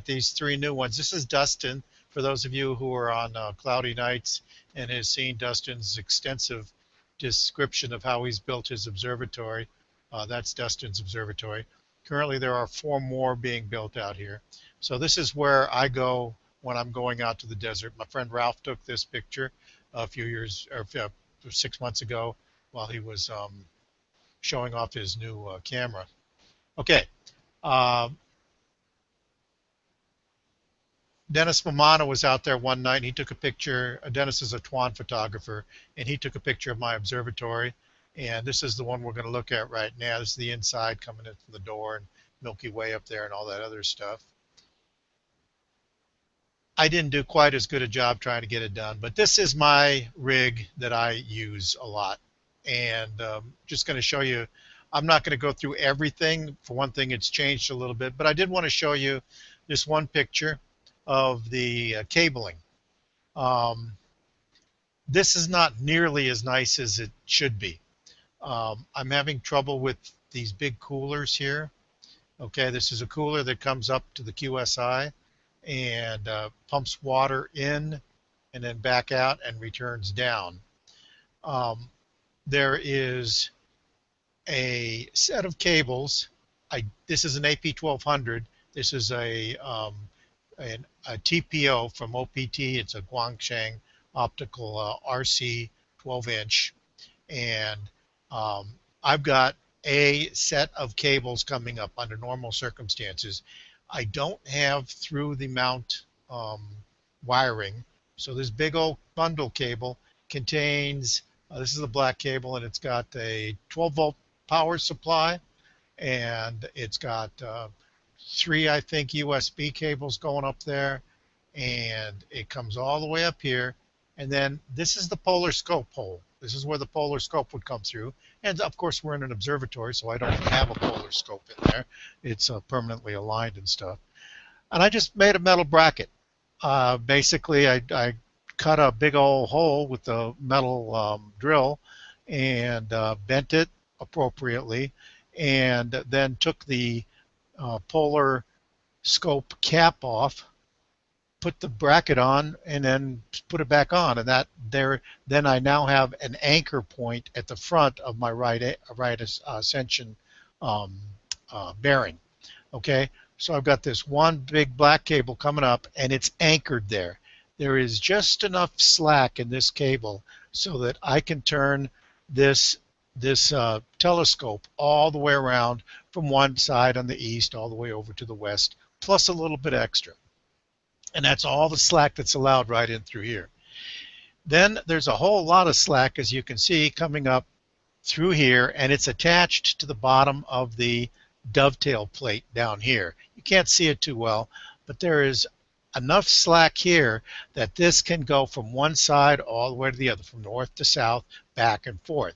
these three new ones. This is Dustin. For those of you who are on Cloudy Nights and has seen Dustin's extensive description of how he's built his observatory, that's Dustin's observatory. Currently, there are 4 more being built out here. So this is where I go when I'm going out to the desert. My friend Ralph took this picture a few years or 6 months ago while he was showing off his new camera. Okay. Uh, Dennis Mamana was out there one night and he took a picture. Dennis is a Tuan photographer and he took a picture of my observatory. And this is the one we're going to look at right now. This is the inside coming in from the door and Milky Way up there and all that other stuff. I didn't do quite as good a job trying to get it done, but this is my rig that I use a lot. And just going to show you, I'm not going to go through everything. For one thing, it's changed a little bit, but I did want to show you this one picture of the cabling. This is not nearly as nice as it should be. I'm having trouble with these big coolers here. Okay, this is a cooler that comes up to the QSI and pumps water in and then back out and returns down. There is a set of cables. This is an AP1200. This is a TPO from OPT. It's a Guangsheng optical RC 12-inch. And I've got a set of cables coming up under normal circumstances. I don't have through the mount wiring. So this big old bundle cable contains, this is a black cable, and it's got a 12-volt power supply, and it's got 3, I think, USB cables going up there, and it comes all the way up here. And then this is the polar scope hole. This is where the polar scope would come through. And of course, we're in an observatory, so I don't have a polar scope in there. It's permanently aligned and stuff. And I just made a metal bracket. Basically, I cut a big old hole with the metal drill and bent it appropriately, and then took the polar scope cap off, put the bracket on, and then put it back on, and then I now have an anchor point at the front of my right ascension bearing. Okay, so I've got this one big black cable coming up, and it's anchored there. There is just enough slack in this cable so that I can turn this telescope all the way around from one side on the east all the way over to the west, plus a little bit extra. And that's all the slack that's allowed right in through here. Then there's a whole lot of slack, as you can see, coming up through here, and it's attached to the bottom of the dovetail plate down here. You can't see it too well, but there is enough slack here that this can go from one side all the way to the other, from north to south, back and forth.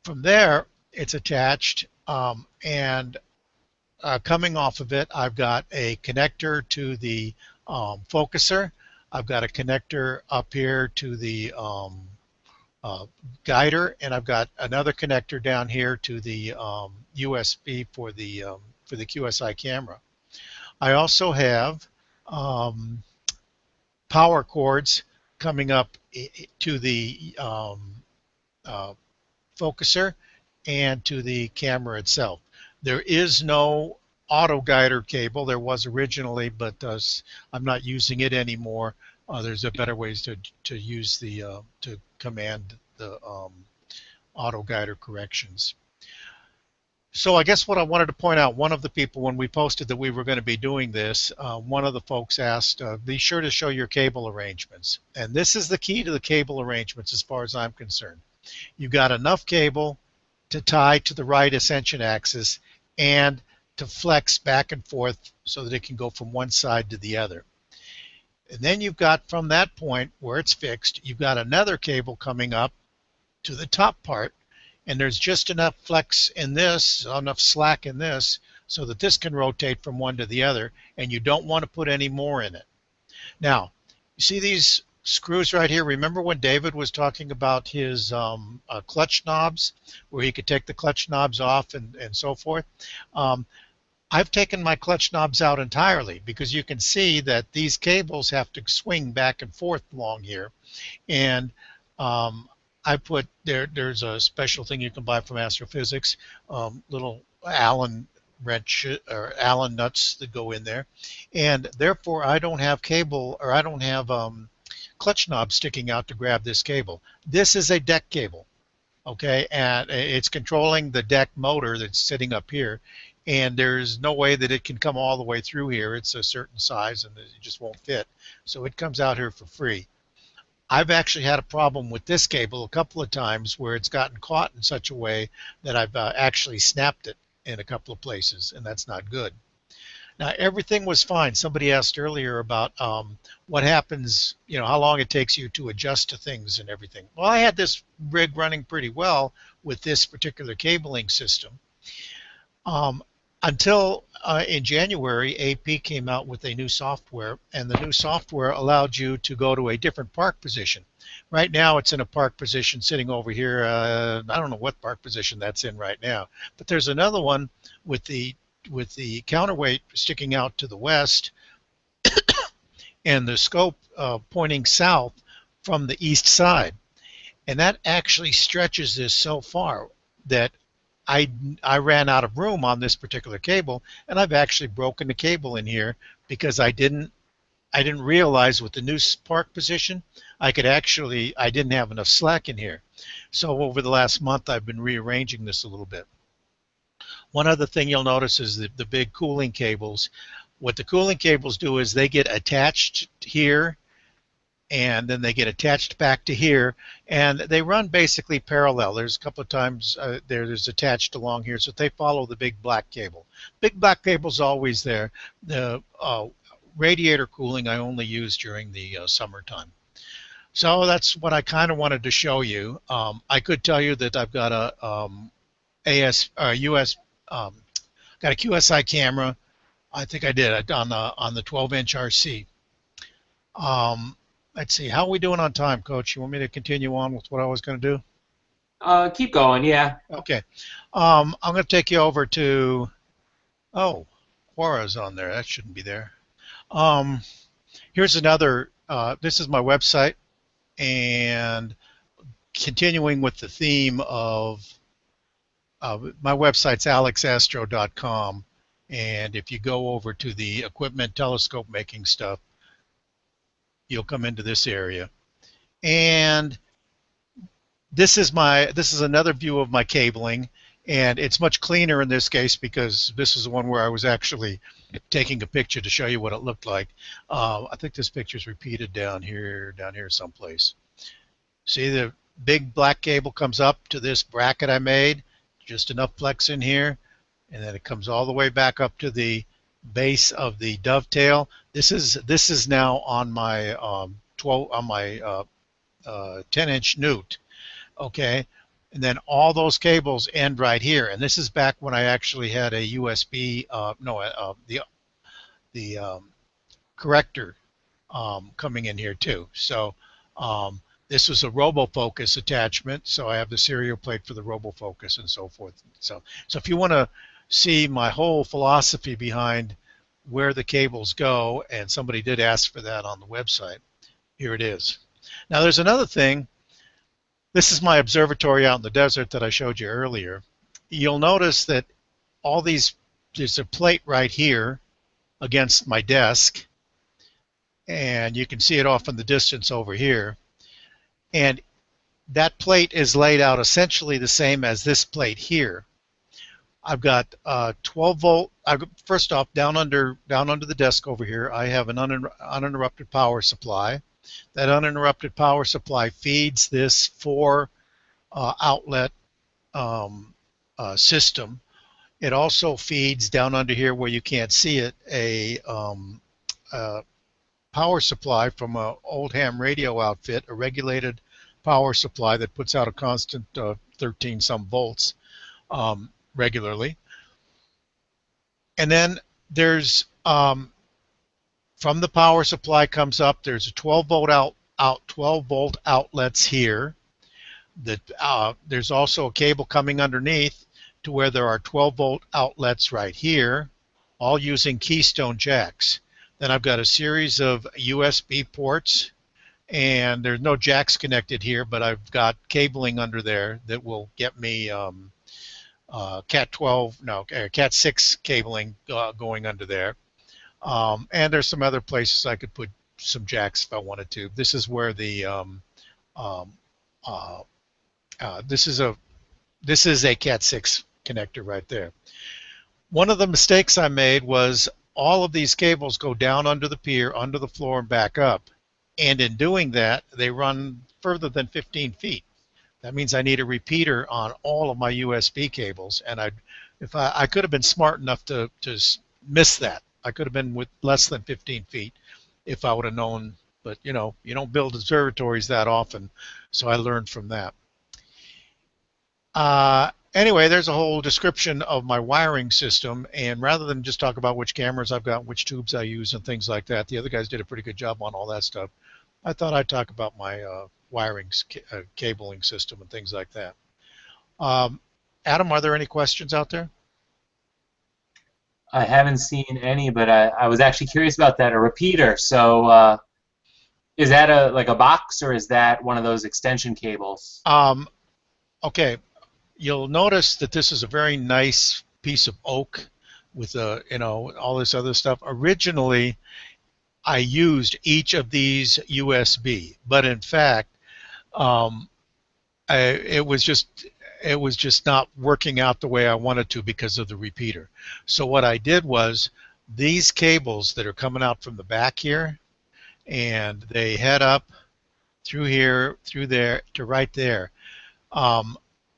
From there, it's attached, and coming off of it, I've got a connector to the focuser. I've got a connector up here to the guider, and I've got another connector down here to the USB for the QSI camera. I also have power cords coming up to the focuser and to the camera itself. There is no auto guider cable. There was originally, but I'm not using it anymore. There's a better ways to use the to command the auto guide or corrections. So I guess what I wanted to point out, one of the people, when we posted that we were going to be doing this, one of the folks asked, be sure to show your cable arrangements. And this is the key to the cable arrangements as far as I'm concerned. You've got enough cable to tie to the right ascension axis and to flex back and forth so that it can go from one side to the other. And then you've got, from that point where it's fixed, you've got another cable coming up to the top part, and there's just enough flex in this, enough slack in this, so that this can rotate from one to the other, and you don't want to put any more in it. Now, you see these screws right here? Remember when David was talking about his clutch knobs, where he could take the clutch knobs off and so forth? I've taken my clutch knobs out entirely because you can see that these cables have to swing back and forth along here. And I put, there's a special thing you can buy from Astrophysics, little Allen wrench or Allen nuts that go in there. And therefore I don't have cable, or I don't have clutch knobs sticking out to grab this cable. This is a deck cable, okay? And it's controlling the deck motor that's sitting up here. And there's no way that it can come all the way through here. It's a certain size and it just won't fit. So it comes out here for free. I've actually had a problem with this cable a couple of times where it's gotten caught in such a way that I've actually snapped it in a couple of places, and that's not good. Now, everything was fine. Somebody asked earlier about what happens, you know, how long it takes you to adjust to things and everything. Well, I had this rig running pretty well with this particular cabling system. Until in January, AP came out with a new software, and the new software allowed you to go to a different park position. Right now, it's in a park position sitting over here. I don't know what park position that's in right now, but there's another one with the counterweight sticking out to the west and the scope pointing south from the east side. And that actually stretches this so far that I ran out of room on this particular cable, and I've actually broken the cable in here because I didn't realize with the new park position I didn't have enough slack in here. So over the last month I've been rearranging this a little bit. One other thing you'll notice is the big cooling cables. What the cooling cables do is they get attached here, and then they get attached back to here, and they run basically parallel. There's a couple of times there's attached along here, so they follow the big black cable. Big black cable's always there. The radiator cooling I only use during the summertime. So that's what I kind of wanted to show you. I could tell you that I've got a got a QSI camera. I think I did on the 12-inch RC. Let's see, how are we doing on time, Coach? You want me to continue on with what I was going to do? Keep going, yeah. Okay. I'm going to take you over to, Quora's on there. That shouldn't be there. Here's another, this is my website, and continuing with the theme of, my website's alexastro.com, and if you go over to the equipment telescope making stuff, you'll come into this area, and this is another view of my cabling, and it's much cleaner in this case because this is the one where I was actually taking a picture to show you what it looked like. I think this picture is repeated down here someplace. See, the big black cable comes up to this bracket I made, just enough flex in here, and then it comes all the way back up to the base of the dovetail. This is now on my 10-inch newt, okay, and then all those cables end right here. And this is back when I actually had a USB, the corrector coming in here too. So this was a RoboFocus attachment, so I have the serial plate for the RoboFocus and so forth. So if you want to see my whole philosophy behind where the cables go, and somebody did ask for that on the website, here it is. Now there's another thing. This is my observatory out in the desert that I showed you earlier. You'll notice that there's a plate right here against my desk, and you can see it off in the distance over here. And that plate is laid out essentially the same as this plate here. I've got 12 volt. First off, down under the desk over here, I have an uninterrupted power supply. That uninterrupted power supply feeds this 4 outlet system. It also feeds down under here where you can't see it a power supply from an old ham radio outfit, a regulated power supply that puts out a constant 13 some volts regularly. And then there's from the power supply comes up, there's a 12 volt 12 volt outlets here. That there's also a cable coming underneath to where there are 12 volt outlets right here, all using keystone jacks. Then I've got a series of USB ports, and there's no jacks connected here, but I've got cabling under there that will get me Cat 6 cabling going under there. And there's some other places I could put some jacks if I wanted to. This is where the this is a Cat 6 connector right there. One of the mistakes I made was all of these cables go down under the pier, under the floor, and back up. And in doing that, they run further than 15 feet. That means I need a repeater on all of my USB cables. And I could have been smart enough to miss that. I could have been with less than 15 feet if I would have known. But, you know, you don't build observatories that often. So I learned from that. Anyway, there's a whole description of my wiring system, and rather than just talk about which cameras I've got, which tubes I use, and things like that, the other guys did a pretty good job on all that stuff. I thought I'd talk about my wiring cabling system and things like that. Adam, are there any questions out there? I haven't seen any, but I was actually curious about that, a repeater. So is that like a box, or is that one of those extension cables? Okay. You'll notice that this is a very nice piece of oak with all this other stuff. Originally, I used each of these USB, but in fact, it was just not working out the way I wanted to because of the repeater. So what I did was these cables that are coming out from the back here, and they head up through here, through there to right there.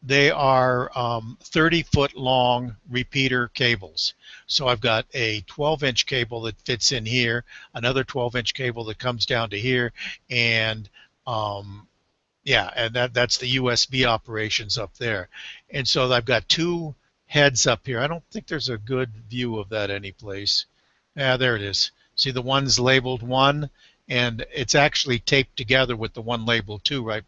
They are 30-foot long repeater cables. So I've got a 12-inch cable that fits in here, another 12-inch cable that comes down to here, and and that's the USB operations up there. And so I've got 2 heads up here. I don't think there's a good view of that anyplace. Yeah, there it is. See, the one's labeled 1, and it's actually taped together with the one labeled 2 right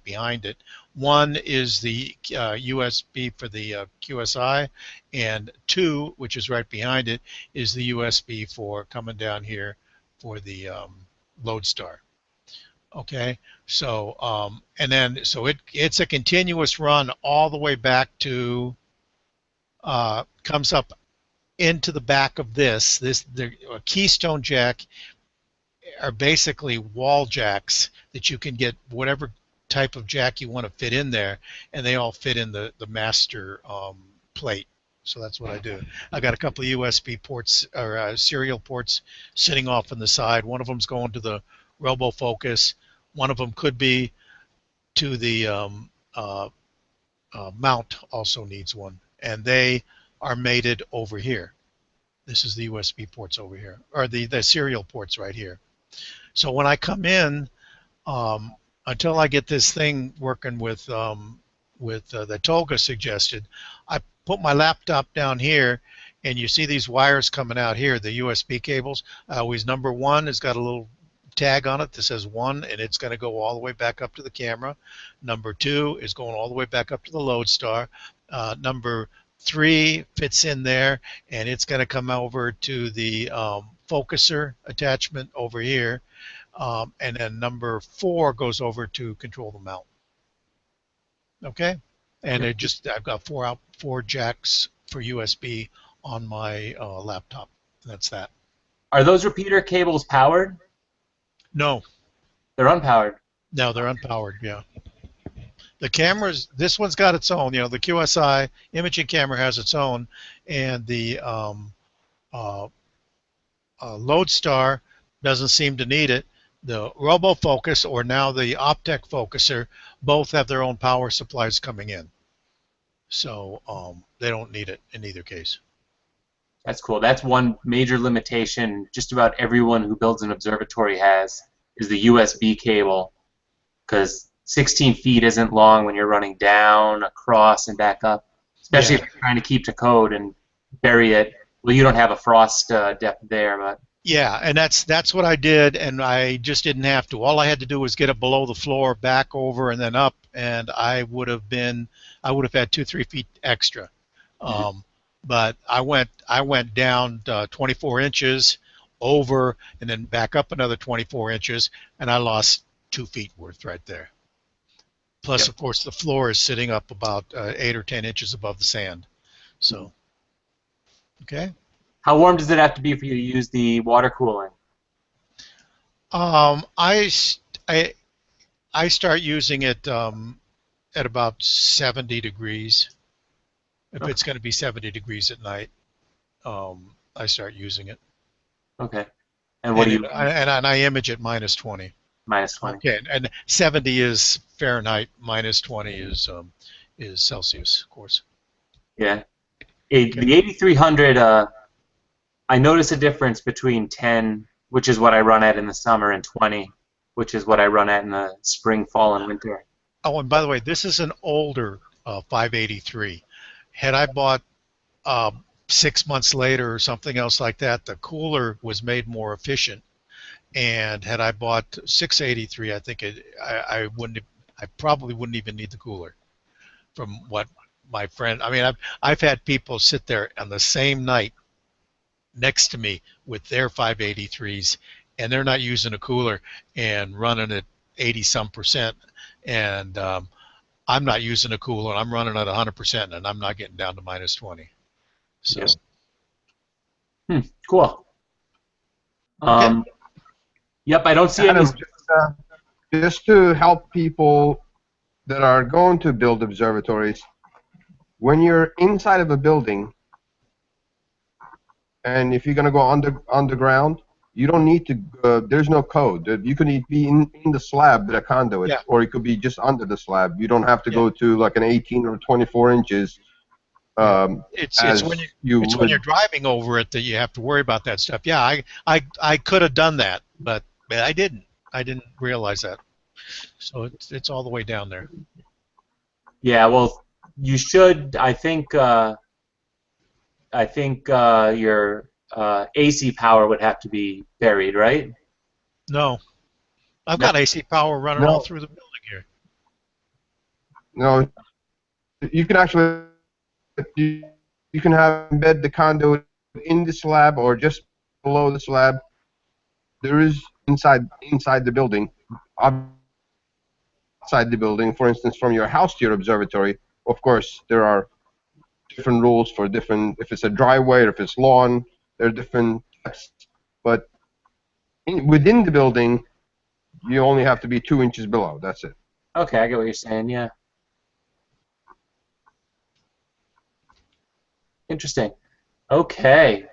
behind it. 1 is the USB for the QSI, and 2, which is right behind it, is the USB for coming down here for the Lodestar. Okay, so it's a continuous run all the way back to comes up into the back of the keystone jack are basically wall jacks that you can get whatever type of jack you want to fit in there, and they all fit in the master plate. So that's what I do. I got a couple of USB ports or serial ports sitting off on the side. One of them's going to the RoboFocus. One of them could be to the mount. Also needs one, and they are mated over here. This is the USB ports over here, or the serial ports right here. So when I come in, until I get this thing working with the Tolga suggested, I put my laptop down here, and you see these wires coming out here, the USB cables. Always number 1 has got a little tag on it that says 1, and it's going to go all the way back up to the camera. Number 2 is going all the way back up to the Lodestar. Number 3 fits in there, and it's going to come over to the focuser attachment over here. And then number 4 goes over to control the mount. Okay, and I've got 4 jacks for USB on my laptop. That's that. Are those repeater cables powered? No, They're unpowered. no, they're unpowered. Yeah. The cameras, this one's got its own. The QSI imaging camera has its own, and the uh, Lodestar doesn't seem to need it. The RoboFocus, or now the Optec Focuser, both have their own power supplies coming in. So they don't need it in either case. That's cool. That's one major limitation just about everyone who builds an observatory has, is the USB cable, because 16 feet isn't long when you're running down, across, and back up, especially if you're trying to keep to code and bury it. Well, you don't have a frost depth there, but yeah, and that's what I did, and I just didn't have to. All I had to do was get it below the floor, back over, and then up, and I would have had 2-3 feet extra. But I went down 24 inches over, and then back up another 24 inches, and I lost 2 feet worth right there. Plus, of course, the floor is sitting up about 8 or 10 inches above the sand. So, okay. how warm does it have to be for you to use the water cooling? I start using it at about 70 degrees. If it's going to be 70 degrees at night, I start using it. Okay. And what do you? And I image at minus 20. Minus 20. Okay, and 70 is Fahrenheit. Minus 20 is Celsius, of course. Yeah. The 8300. I notice a difference between 10, which is what I run at in the summer, and 20, which is what I run at in the spring, fall, and winter. Oh, and by the way, this is an older 583. Had I bought 6 months later or something else like that, the cooler was made more efficient. And had I bought 683, I think I probably wouldn't even need the cooler. From what my friend, I mean, I've had people sit there on the same night next to me with their 583s, and they're not using a cooler and running at 80-some%, and I'm not using a cooler, and I'm running at 100%, and I'm not getting down to minus 20. So, Cool. Okay. Yep, I don't see Adam, any. just to help people that are going to build observatories, when you're inside of a building, and if you're going to go underground, you don't need to. There's no code. You could be in the slab with a conduit, or it could be just under the slab. You don't have to go to like an 18 or 24 inches. It's when you're driving over it that you have to worry about that stuff. Yeah, I could have done that, but I didn't. I didn't realize that. So it's all the way down there. Yeah, well, you should. I think your AC power would have to be buried, right? No, I've got AC power running all through the building here. No, you can actually you can have embed the conduit in the slab or just below the slab. There is inside the building, outside the building, for instance, from your house to your observatory. Of course, there are different rules for different. If it's a driveway or if it's lawn, there are different steps. But within the building, you only have to be 2 inches below. That's it. Okay, I get what you're saying. Yeah. Interesting. Okay.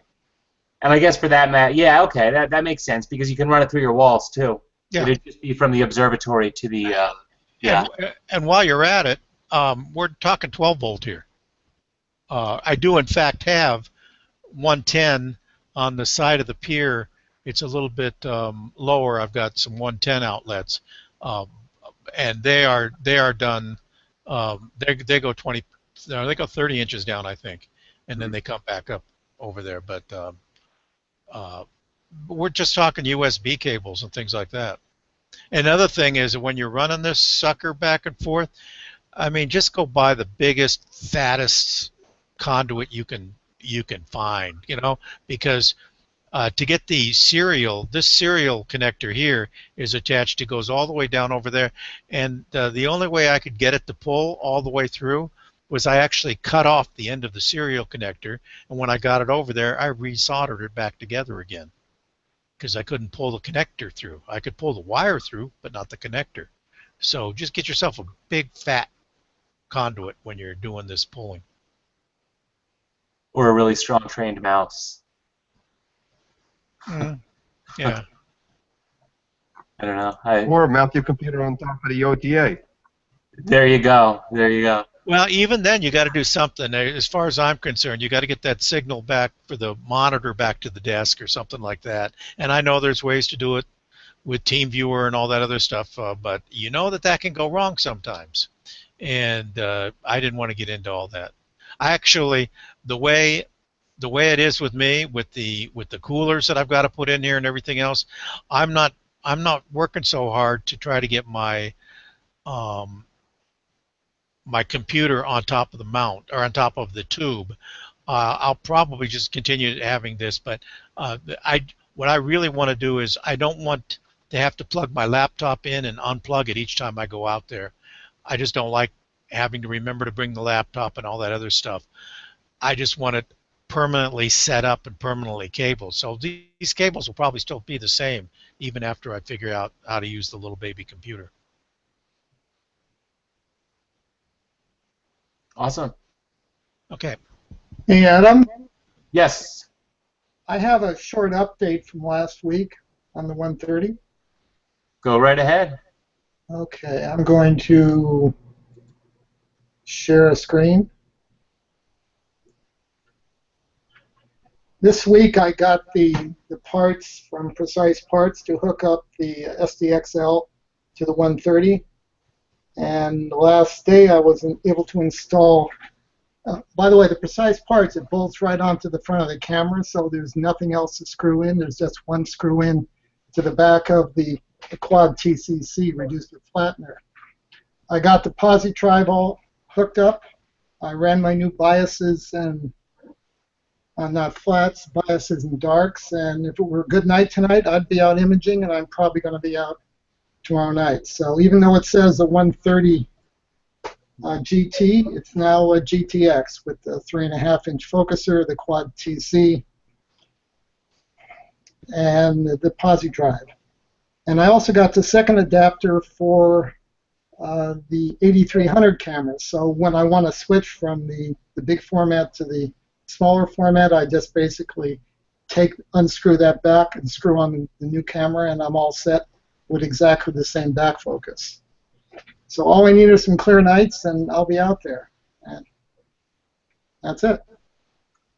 And I guess for that, Matt, yeah, okay, that makes sense because you can run it through your walls too. Yeah. It'd just be from the observatory to the And while you're at it, we're talking 12 volt here. I do in fact have 110 on the side of the pier. It's a little bit lower. I've got some 110 outlets, and they are done. They go 20. They go 30 inches down, I think, and then they come back up over there. But we're just talking USB cables and things like that. Another thing is when you're running this sucker back and forth, I mean, just go buy the biggest, fattest conduit you can find, you know, because to get the serial, this serial connector here is attached. It goes all the way down over there, and the only way I could get it to pull all the way through was I actually cut off the end of the serial connector, and when I got it over there, I resoldered it back together again because I couldn't pull the connector through. I could pull the wire through, but not the connector. So just get yourself a big, fat conduit when you're doing this pulling. Or a really strong trained mouse. Yeah. I don't know. Or mount your computer on top of the OTA. There you go. There you go. Well, even then, you got to do something. As far as I'm concerned, you got to get that signal back for the monitor back to the desk or something like that. And I know there's ways to do it with TeamViewer and all that other stuff, but you know that can go wrong sometimes. And I didn't want to get into all that. I actually, the way it is with me, with the coolers that I've got to put in here and everything else, I'm not working so hard to try to get my my computer on top of the mount or on top of the tube. I'll probably just continue having this, but what I really want to do is I don't want to have to plug my laptop in and unplug it each time I go out there. I just don't like having to remember to bring the laptop and all that other stuff. I just want it permanently set up and permanently cabled. So these cables will probably still be the same even after I figure out how to use the little baby computer. Awesome. Okay. Hey, Adam, Yes. I have a short update from last week on the 130. Go right ahead. Okay, I'm going to share a screen. This week I got the parts from Precise Parts to hook up the SDXL to the 130. And the last day I was able to install, by the way, the Precise Parts, it bolts right onto the front of the camera, so there's nothing else to screw in. There's just one screw in to the back of the quad TCC reducer flattener. I got the Positribe all hooked up. I ran my new biases and not flats, biases and darks, and if it were a good night tonight, I'd be out imaging, and I'm probably going to be out tomorrow night. So even though it says a 130 GT, it's now a GTX with the 3.5-inch focuser, the quad TC, and the Positribe. And I also got the second adapter for the 8300 cameras. So when I want to switch from the big format to the smaller format, I just basically unscrew that back and screw on the new camera, and I'm all set with exactly the same back focus. So all I need are some clear nights, and I'll be out there. And that's it.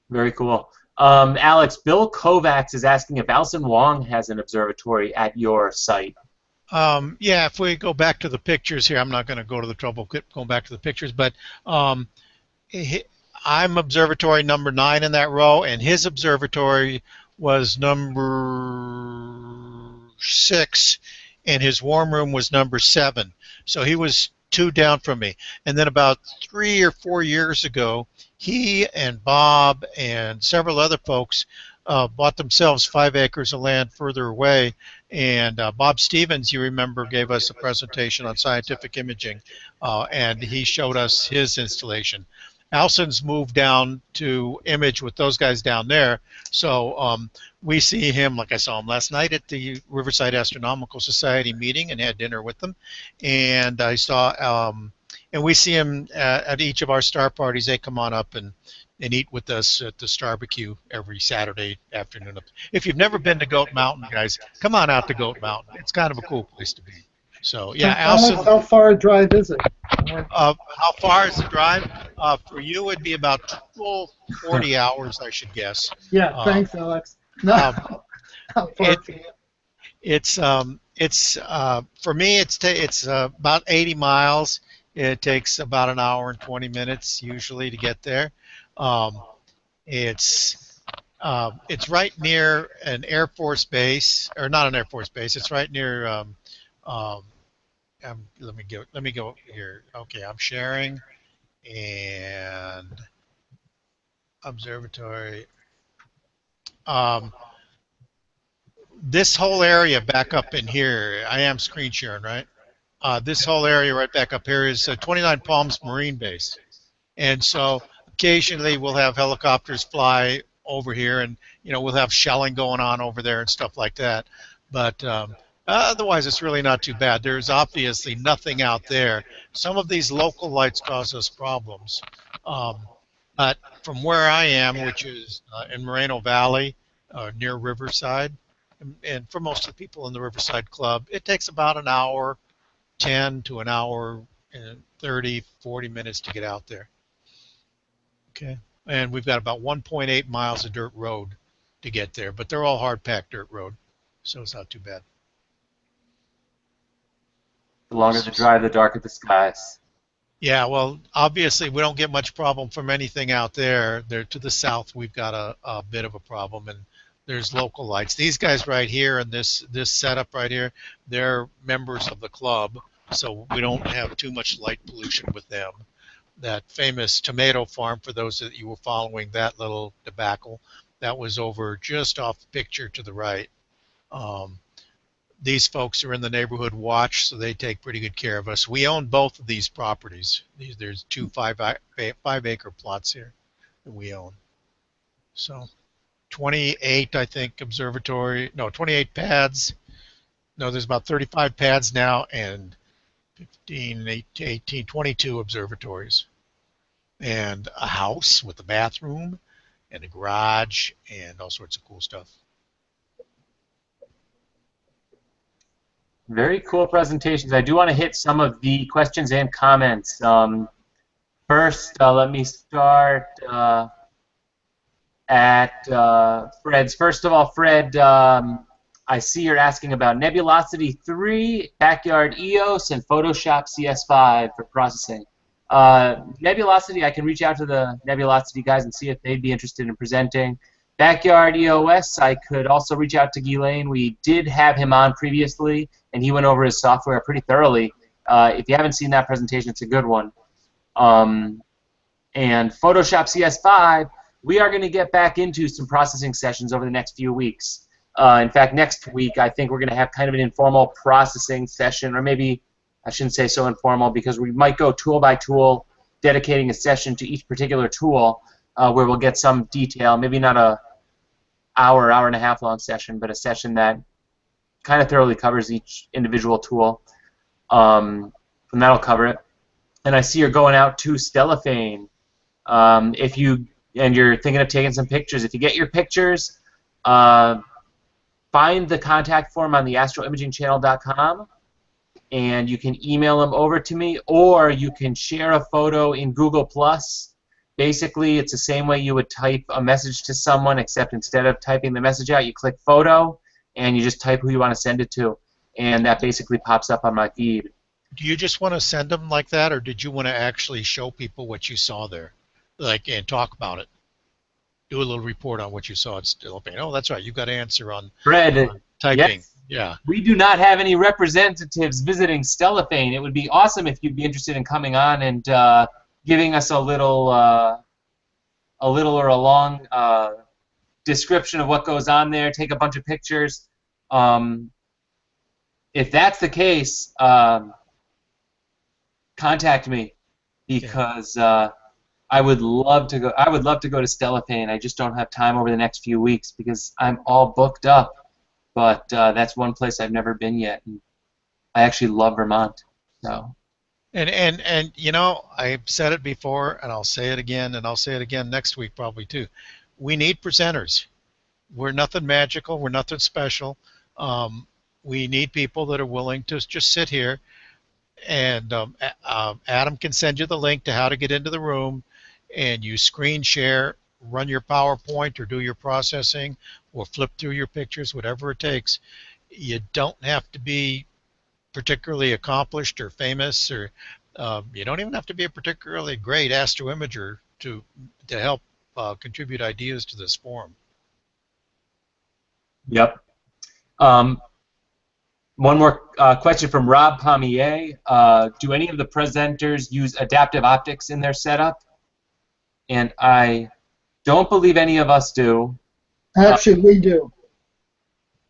Very cool. Alex, Bill Kovacs is asking if Alison Wong has an observatory at your site. Yeah, if we go back to the pictures here, I'm not going to go to the trouble going back to the pictures, but I'm observatory number 9 in that row, and his observatory was number 6, and his warm room was number 7. So he was 2 down from me. And then about 3 or 4 years ago, he and Bob and several other folks bought themselves 5 acres of land further away. And Bob Stevens, you remember, gave us a presentation on scientific imaging, and he showed us his installation. Alson's moved down to image with those guys down there, so we see him, like I saw him last night at the Riverside Astronomical Society meeting and had dinner with them, and I saw, and we see him at each of our star parties. They come on up and eat with us at the Starbecue every Saturday afternoon. If you've never been to Goat Mountain, guys, come on out to Goat Mountain. It's kind of a cool place to be. So yeah, Alson. How far a drive is it? How far is the drive? For you, it'd be about 40 hours, I should guess. Yeah, thanks, Alex. No, it's for me, it's about 80 miles. It takes about an hour and 20 minutes usually to get there. It's right near an Air Force base, or not an Air Force base. It's right near. Let me go here. Okay, I'm sharing, and observatory. This whole area back up in here, I am screen sharing, right? This whole area right back up here is 29 Palms Marine Base, and so occasionally we'll have helicopters fly over here, and we'll have shelling going on over there and stuff like that. But Otherwise, it's really not too bad. There's obviously nothing out there. Some of these local lights cause us problems. Um, but from where I am, which is in Moreno Valley, near Riverside, and for most of the people in the Riverside Club, it takes about an hour, 10 to an hour and 30, 40 minutes to get out there. Okay. And we've got about 1.8 miles of dirt road to get there, but they're all hard-packed dirt road, so it's not too bad. The longer the drive, the darker the skies. Yeah, well, obviously we don't get much problem from anything out there. There to the south, we've got a bit of a problem, and there's local lights. These guys right here and this setup right here, they're members of the club, so we don't have too much light pollution with them. That famous tomato farm, for those that you were following that little debacle, that was over just off the picture to the right. These folks are in the neighborhood watch, so they take pretty good care of us. We own both of these properties. There's two 5-acre plots here that we own. So 28, I think, 28 pads. No, there's about 35 pads now, and 15, 18, 22 observatories. And a house with a bathroom and a garage and all sorts of cool stuff. Very cool presentations. I do want to hit some of the questions and comments. First, let me start at Fred's. First of all, Fred, I see you're asking about Nebulosity 3, Backyard EOS, and Photoshop CS5 for processing. Nebulosity, I can reach out to the Nebulosity guys and see if they'd be interested in presenting. Backyard EOS, I could also reach out to Ghislaine. We did have him on previously, and he went over his software pretty thoroughly. If you haven't seen that presentation, it's a good one. And Photoshop CS5, we are going to get back into some processing sessions over the next few weeks. In fact, next week, I think we're going to have kind of an informal processing session, or maybe I shouldn't say so informal, because we might go tool by tool, dedicating a session to each particular tool, where we'll get some detail, maybe not a hour and a half long session, but a session that kind of thoroughly covers each individual tool. And that'll cover it. And I see you're going out to Stellafane. And you're thinking of taking some pictures. If you get your pictures, find the contact form on the astroimagingchannel.com, and you can email them over to me, or you can share a photo in Google+. Basically, it's the same way you would type a message to someone, except instead of typing the message out, you click photo, and you just type who you want to send it to, and that basically pops up on my feed. Do you just want to send them like that, or did you want to actually show people what you saw there, and talk about it? Do a little report on what you saw at Stellafane. Oh, that's right. You got to answer on Fred, typing. yes. Yeah. We do not have any representatives visiting Stellafane. It would be awesome if you'd be interested in coming on and giving us a little or a long description of what goes on there. Take a bunch of pictures. If that's the case, contact me, because I would love to go. I would love to go to Stellafane. I just don't have time over the next few weeks because I'm all booked up. But that's one place I've never been yet, and I actually love Vermont. So. And you know, I've said it before, and I'll say it again, and I'll say it again next week probably too. We need presenters. We're nothing magical. We're nothing special. We need people that are willing to just sit here, and Adam can send you the link to how to get into the room, and you screen share, run your PowerPoint or do your processing, or flip through your pictures, whatever it takes. You don't have to be particularly accomplished or famous, or you don't even have to be a particularly great astroimager to help contribute ideas to this forum. Yep. One more question from Rob Pommier. Do any of the presenters use adaptive optics in their setup? And I don't believe any of us do. Actually, we do.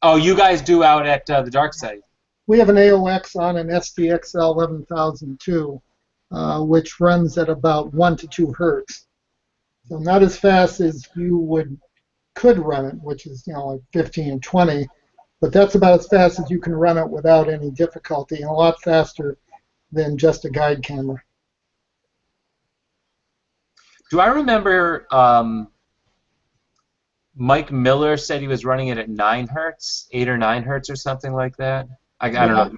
Oh, you guys do out at the dark site. We have an AOX on an SDXL 11002, which runs at about 1 to 2 hertz. So not as fast as you could run it, which is like 15, 20, But that's about as fast as you can run it without any difficulty, and a lot faster than just a guide camera. Do I remember Mike Miller said he was running it at 9 hertz, 8 or 9 hertz or something like that? I don't know.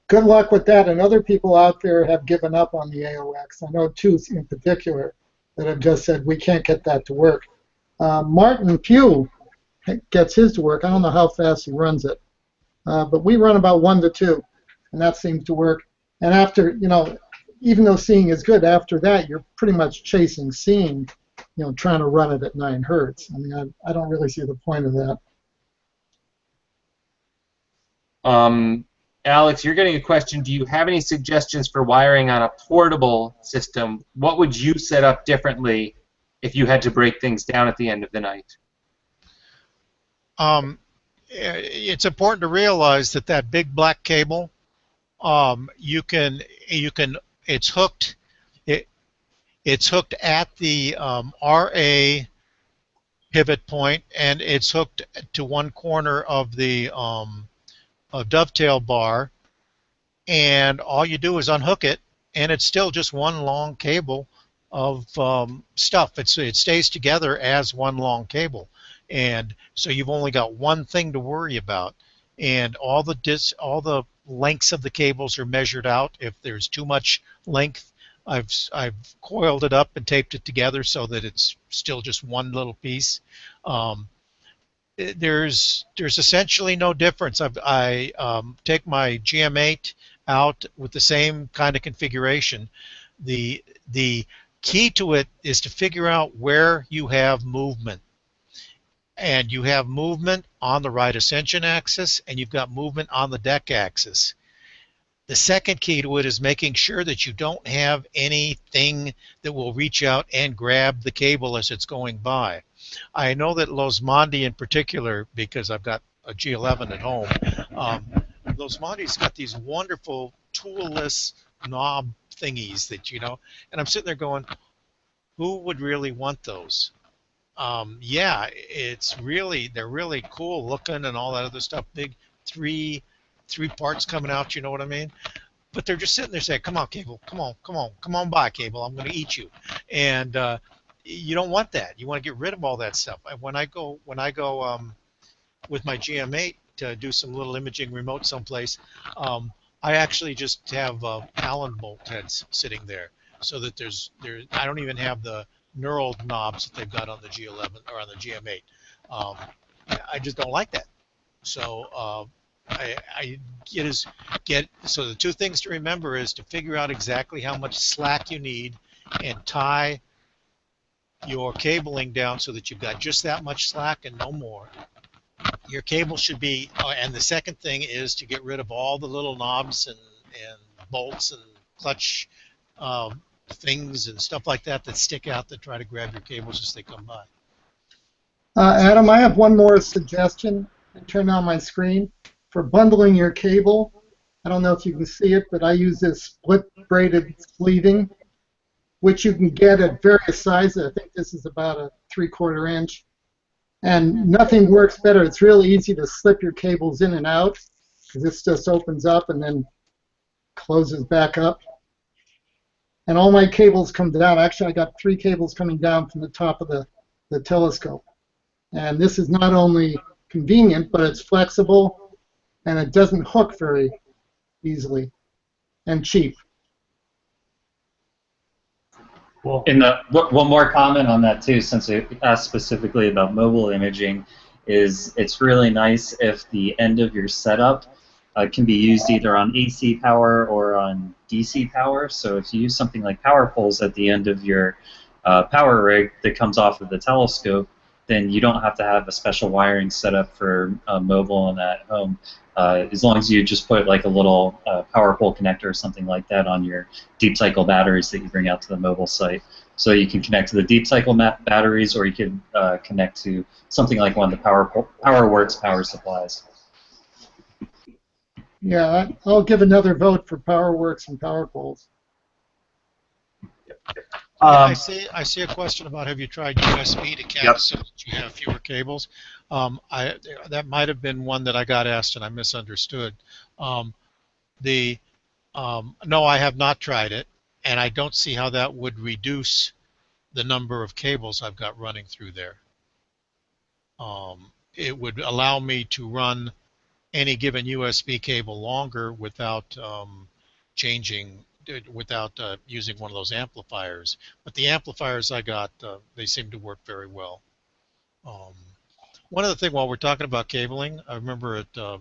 Good luck with that, and other people out there have given up on the AOX. I know two in particular that have just said, we can't get that to work. Martin Pugh gets his to work. I don't know how fast he runs it, but we run about 1 to 2, and that seems to work. And after, even though seeing is good, after that you're pretty much chasing seeing, trying to run it at 9 hertz. I mean, I don't really see the point of that. Alex, you're getting a question. Do you have any suggestions for wiring on a portable system? What would you set up differently if you had to break things down at the end of the night? It's important to realize that big black cable, it's hooked. It's hooked at the RA pivot point, and it's hooked to one corner of the dovetail bar, and all you do is unhook it, and it's still just one long cable of stuff. It stays together as one long cable, and so you've only got one thing to worry about, and all the lengths of the cables are measured out. If there's too much length, I've coiled it up and taped it together so that it's still just one little piece. There's essentially no difference. I take my GM8 out with the same kind of configuration. The key to it is to figure out where you have movement. And you have movement on the right ascension axis, and you've got movement on the deck axis. The second key to it is making sure that you don't have anything that will reach out and grab the cable as it's going by. I know that Losmandi in particular, because I've got a G11 at home, Losmandi's got these wonderful tool-less knob thingies that, and I'm sitting there going, who would really want those? Yeah, they're really cool looking and all that other stuff. Big three parts coming out, you know what I mean? But they're just sitting there saying, come on, cable, come on by, cable, I'm going to eat you. And you don't want that. You want to get rid of all that stuff. When I go with my GM8 to do some little imaging remote someplace, I actually just have Allen bolt heads sitting there, so that I don't even have the knurled knobs that they've got on the G11 or on the GM8. I just don't like that. So so the two things to remember is to figure out exactly how much slack you need and tie your cabling down so that you've got just that much slack and no more. Your cable should be, and the second thing is to get rid of all the little knobs and bolts and clutch things and stuff like that stick out that try to grab your cables as they come by. Adam, I have one more suggestion. Turn on my screen. For bundling your cable, I don't know if you can see it, but I use this split braided sleeving, which you can get at various sizes. I think this is about a 3/4 inch. And nothing works better. It's really easy to slip your cables in and out, because this just opens up and then closes back up. And all my cables come down. Actually, I got 3 cables coming down from the top of the telescope. And this is not only convenient, but it's flexible, and it doesn't hook very easily, and cheap. Cool. And one more comment on that too, since it asked specifically about mobile imaging, is it's really nice if the end of your setup can be used either on AC power or on DC power. So if you use something like power poles at the end of your power rig that comes off of the telescope, then you don't have to have a special wiring set up for mobile and at home. As long as you just put like a little power pole connector or something like that on your deep cycle batteries that you bring out to the mobile site. So you can connect to the deep cycle batteries, or you can connect to something like one of the PowerWorks power supplies. Yeah, I'll give another vote for PowerWorks and power poles. I see a question about have you tried USB to CAT so that you have fewer cables. That might have been one that I got asked and I misunderstood. No, I have not tried it, and I don't see how that would reduce the number of cables I've got running through there. It would allow me to run any given USB cable longer without without using one of those amplifiers. But the amplifiers I got, they seem to work very well. One other thing, while we're talking about cabling, I remember at the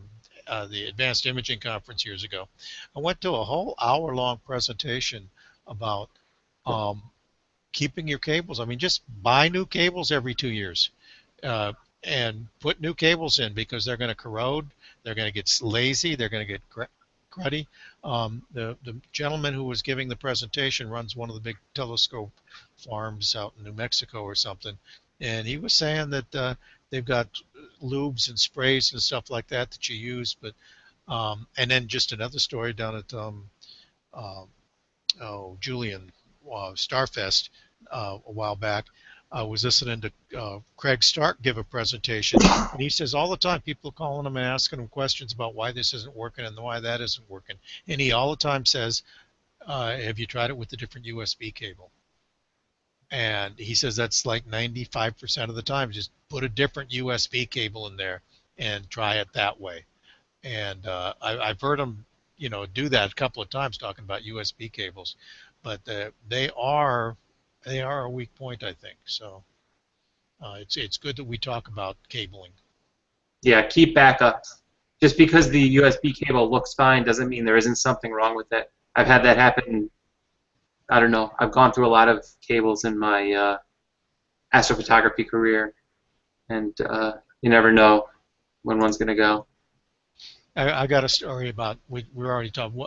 Advanced Imaging Conference years ago, I went to a whole hour-long presentation about keeping your cables. I mean, just buy new cables every 2 years and put new cables in because they're going to corrode, they're going to get lazy, they're going to get cruddy. The gentleman who was giving the presentation runs one of the big telescope farms out in New Mexico or something, and he was saying that they've got lubes and sprays and stuff like that that you use, but and then just another story down at Julian Starfest a while back. I was listening to Craig Stark give a presentation, and he says all the time people are calling him and asking him questions about why this isn't working and why that isn't working, and he all the time says, have you tried it with a different USB cable? And he says that's like 95% of the time. Just put a different USB cable in there and try it that way. And I've heard him, do that a couple of times talking about USB cables, but they are a weak point, I think. So it's good that we talk about cabling. Yeah, keep backup. Just because the USB cable looks fine doesn't mean there isn't something wrong with it. I've had that happen. I don't know. I've gone through a lot of cables in my astrophotography career, and you never know when one's going to go. I got a story about, we're already talking,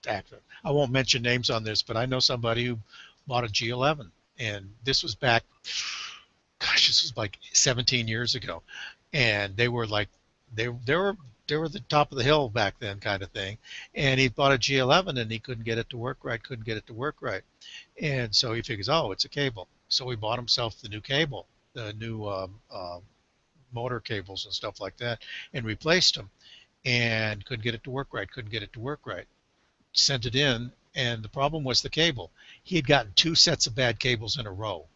I won't mention names on this, but I know somebody who bought a G11, and this was back, gosh, this was like 17 years ago, and they were like, they were the top of the hill back then kind of thing, and he bought a G11 and he couldn't get it to work right, and so he figures, oh, it's a cable, so he bought himself the new cable, the new motor cables and stuff like that, and replaced them, and couldn't get it to work right, sent it in, and the problem was the cable. He had gotten 2 sets of bad cables in a row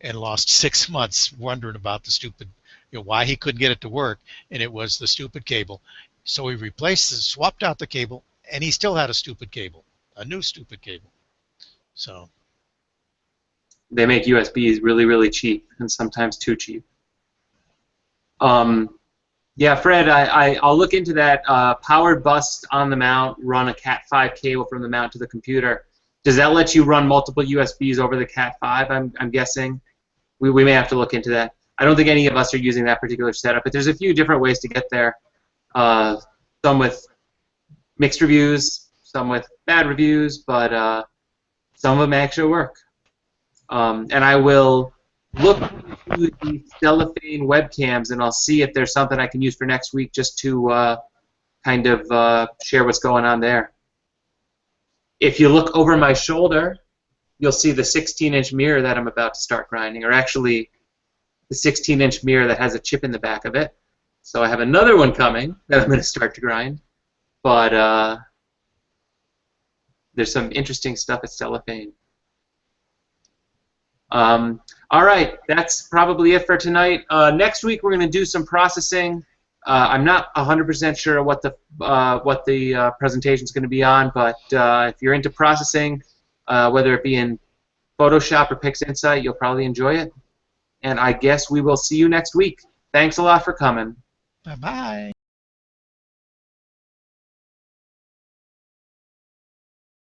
and lost 6 months wondering about the stupid, why he couldn't get it to work, and it was the stupid cable. So he swapped out the cable, and he still had a stupid cable, a new stupid cable. So they make USBs really, really cheap, and sometimes too cheap. Yeah, Fred, I'll look into that. Powered bus on the mount, run a Cat5 cable from the mount to the computer. Does that let you run multiple USBs over the Cat5, I'm guessing? We may have to look into that. I don't think any of us are using that particular setup, but there's a few different ways to get there. Some with mixed reviews, some with bad reviews, but some of them actually work. And I will look into the cellophane webcams, and I'll see if there's something I can use for next week just to kind of share what's going on there. If you look over my shoulder, you'll see the 16-inch mirror that I'm about to start grinding, or actually the 16-inch mirror that has a chip in the back of it. So I have another one coming that I'm going to start to grind, but there's some interesting stuff at cellophane. All right, that's probably it for tonight. Next week we're going to do some processing. I'm not 100% sure what the presentation is going to be on, but if you're into processing, whether it be in Photoshop or PixInsight, you'll probably enjoy it. And I guess we will see you next week. Thanks a lot for coming. Bye-bye.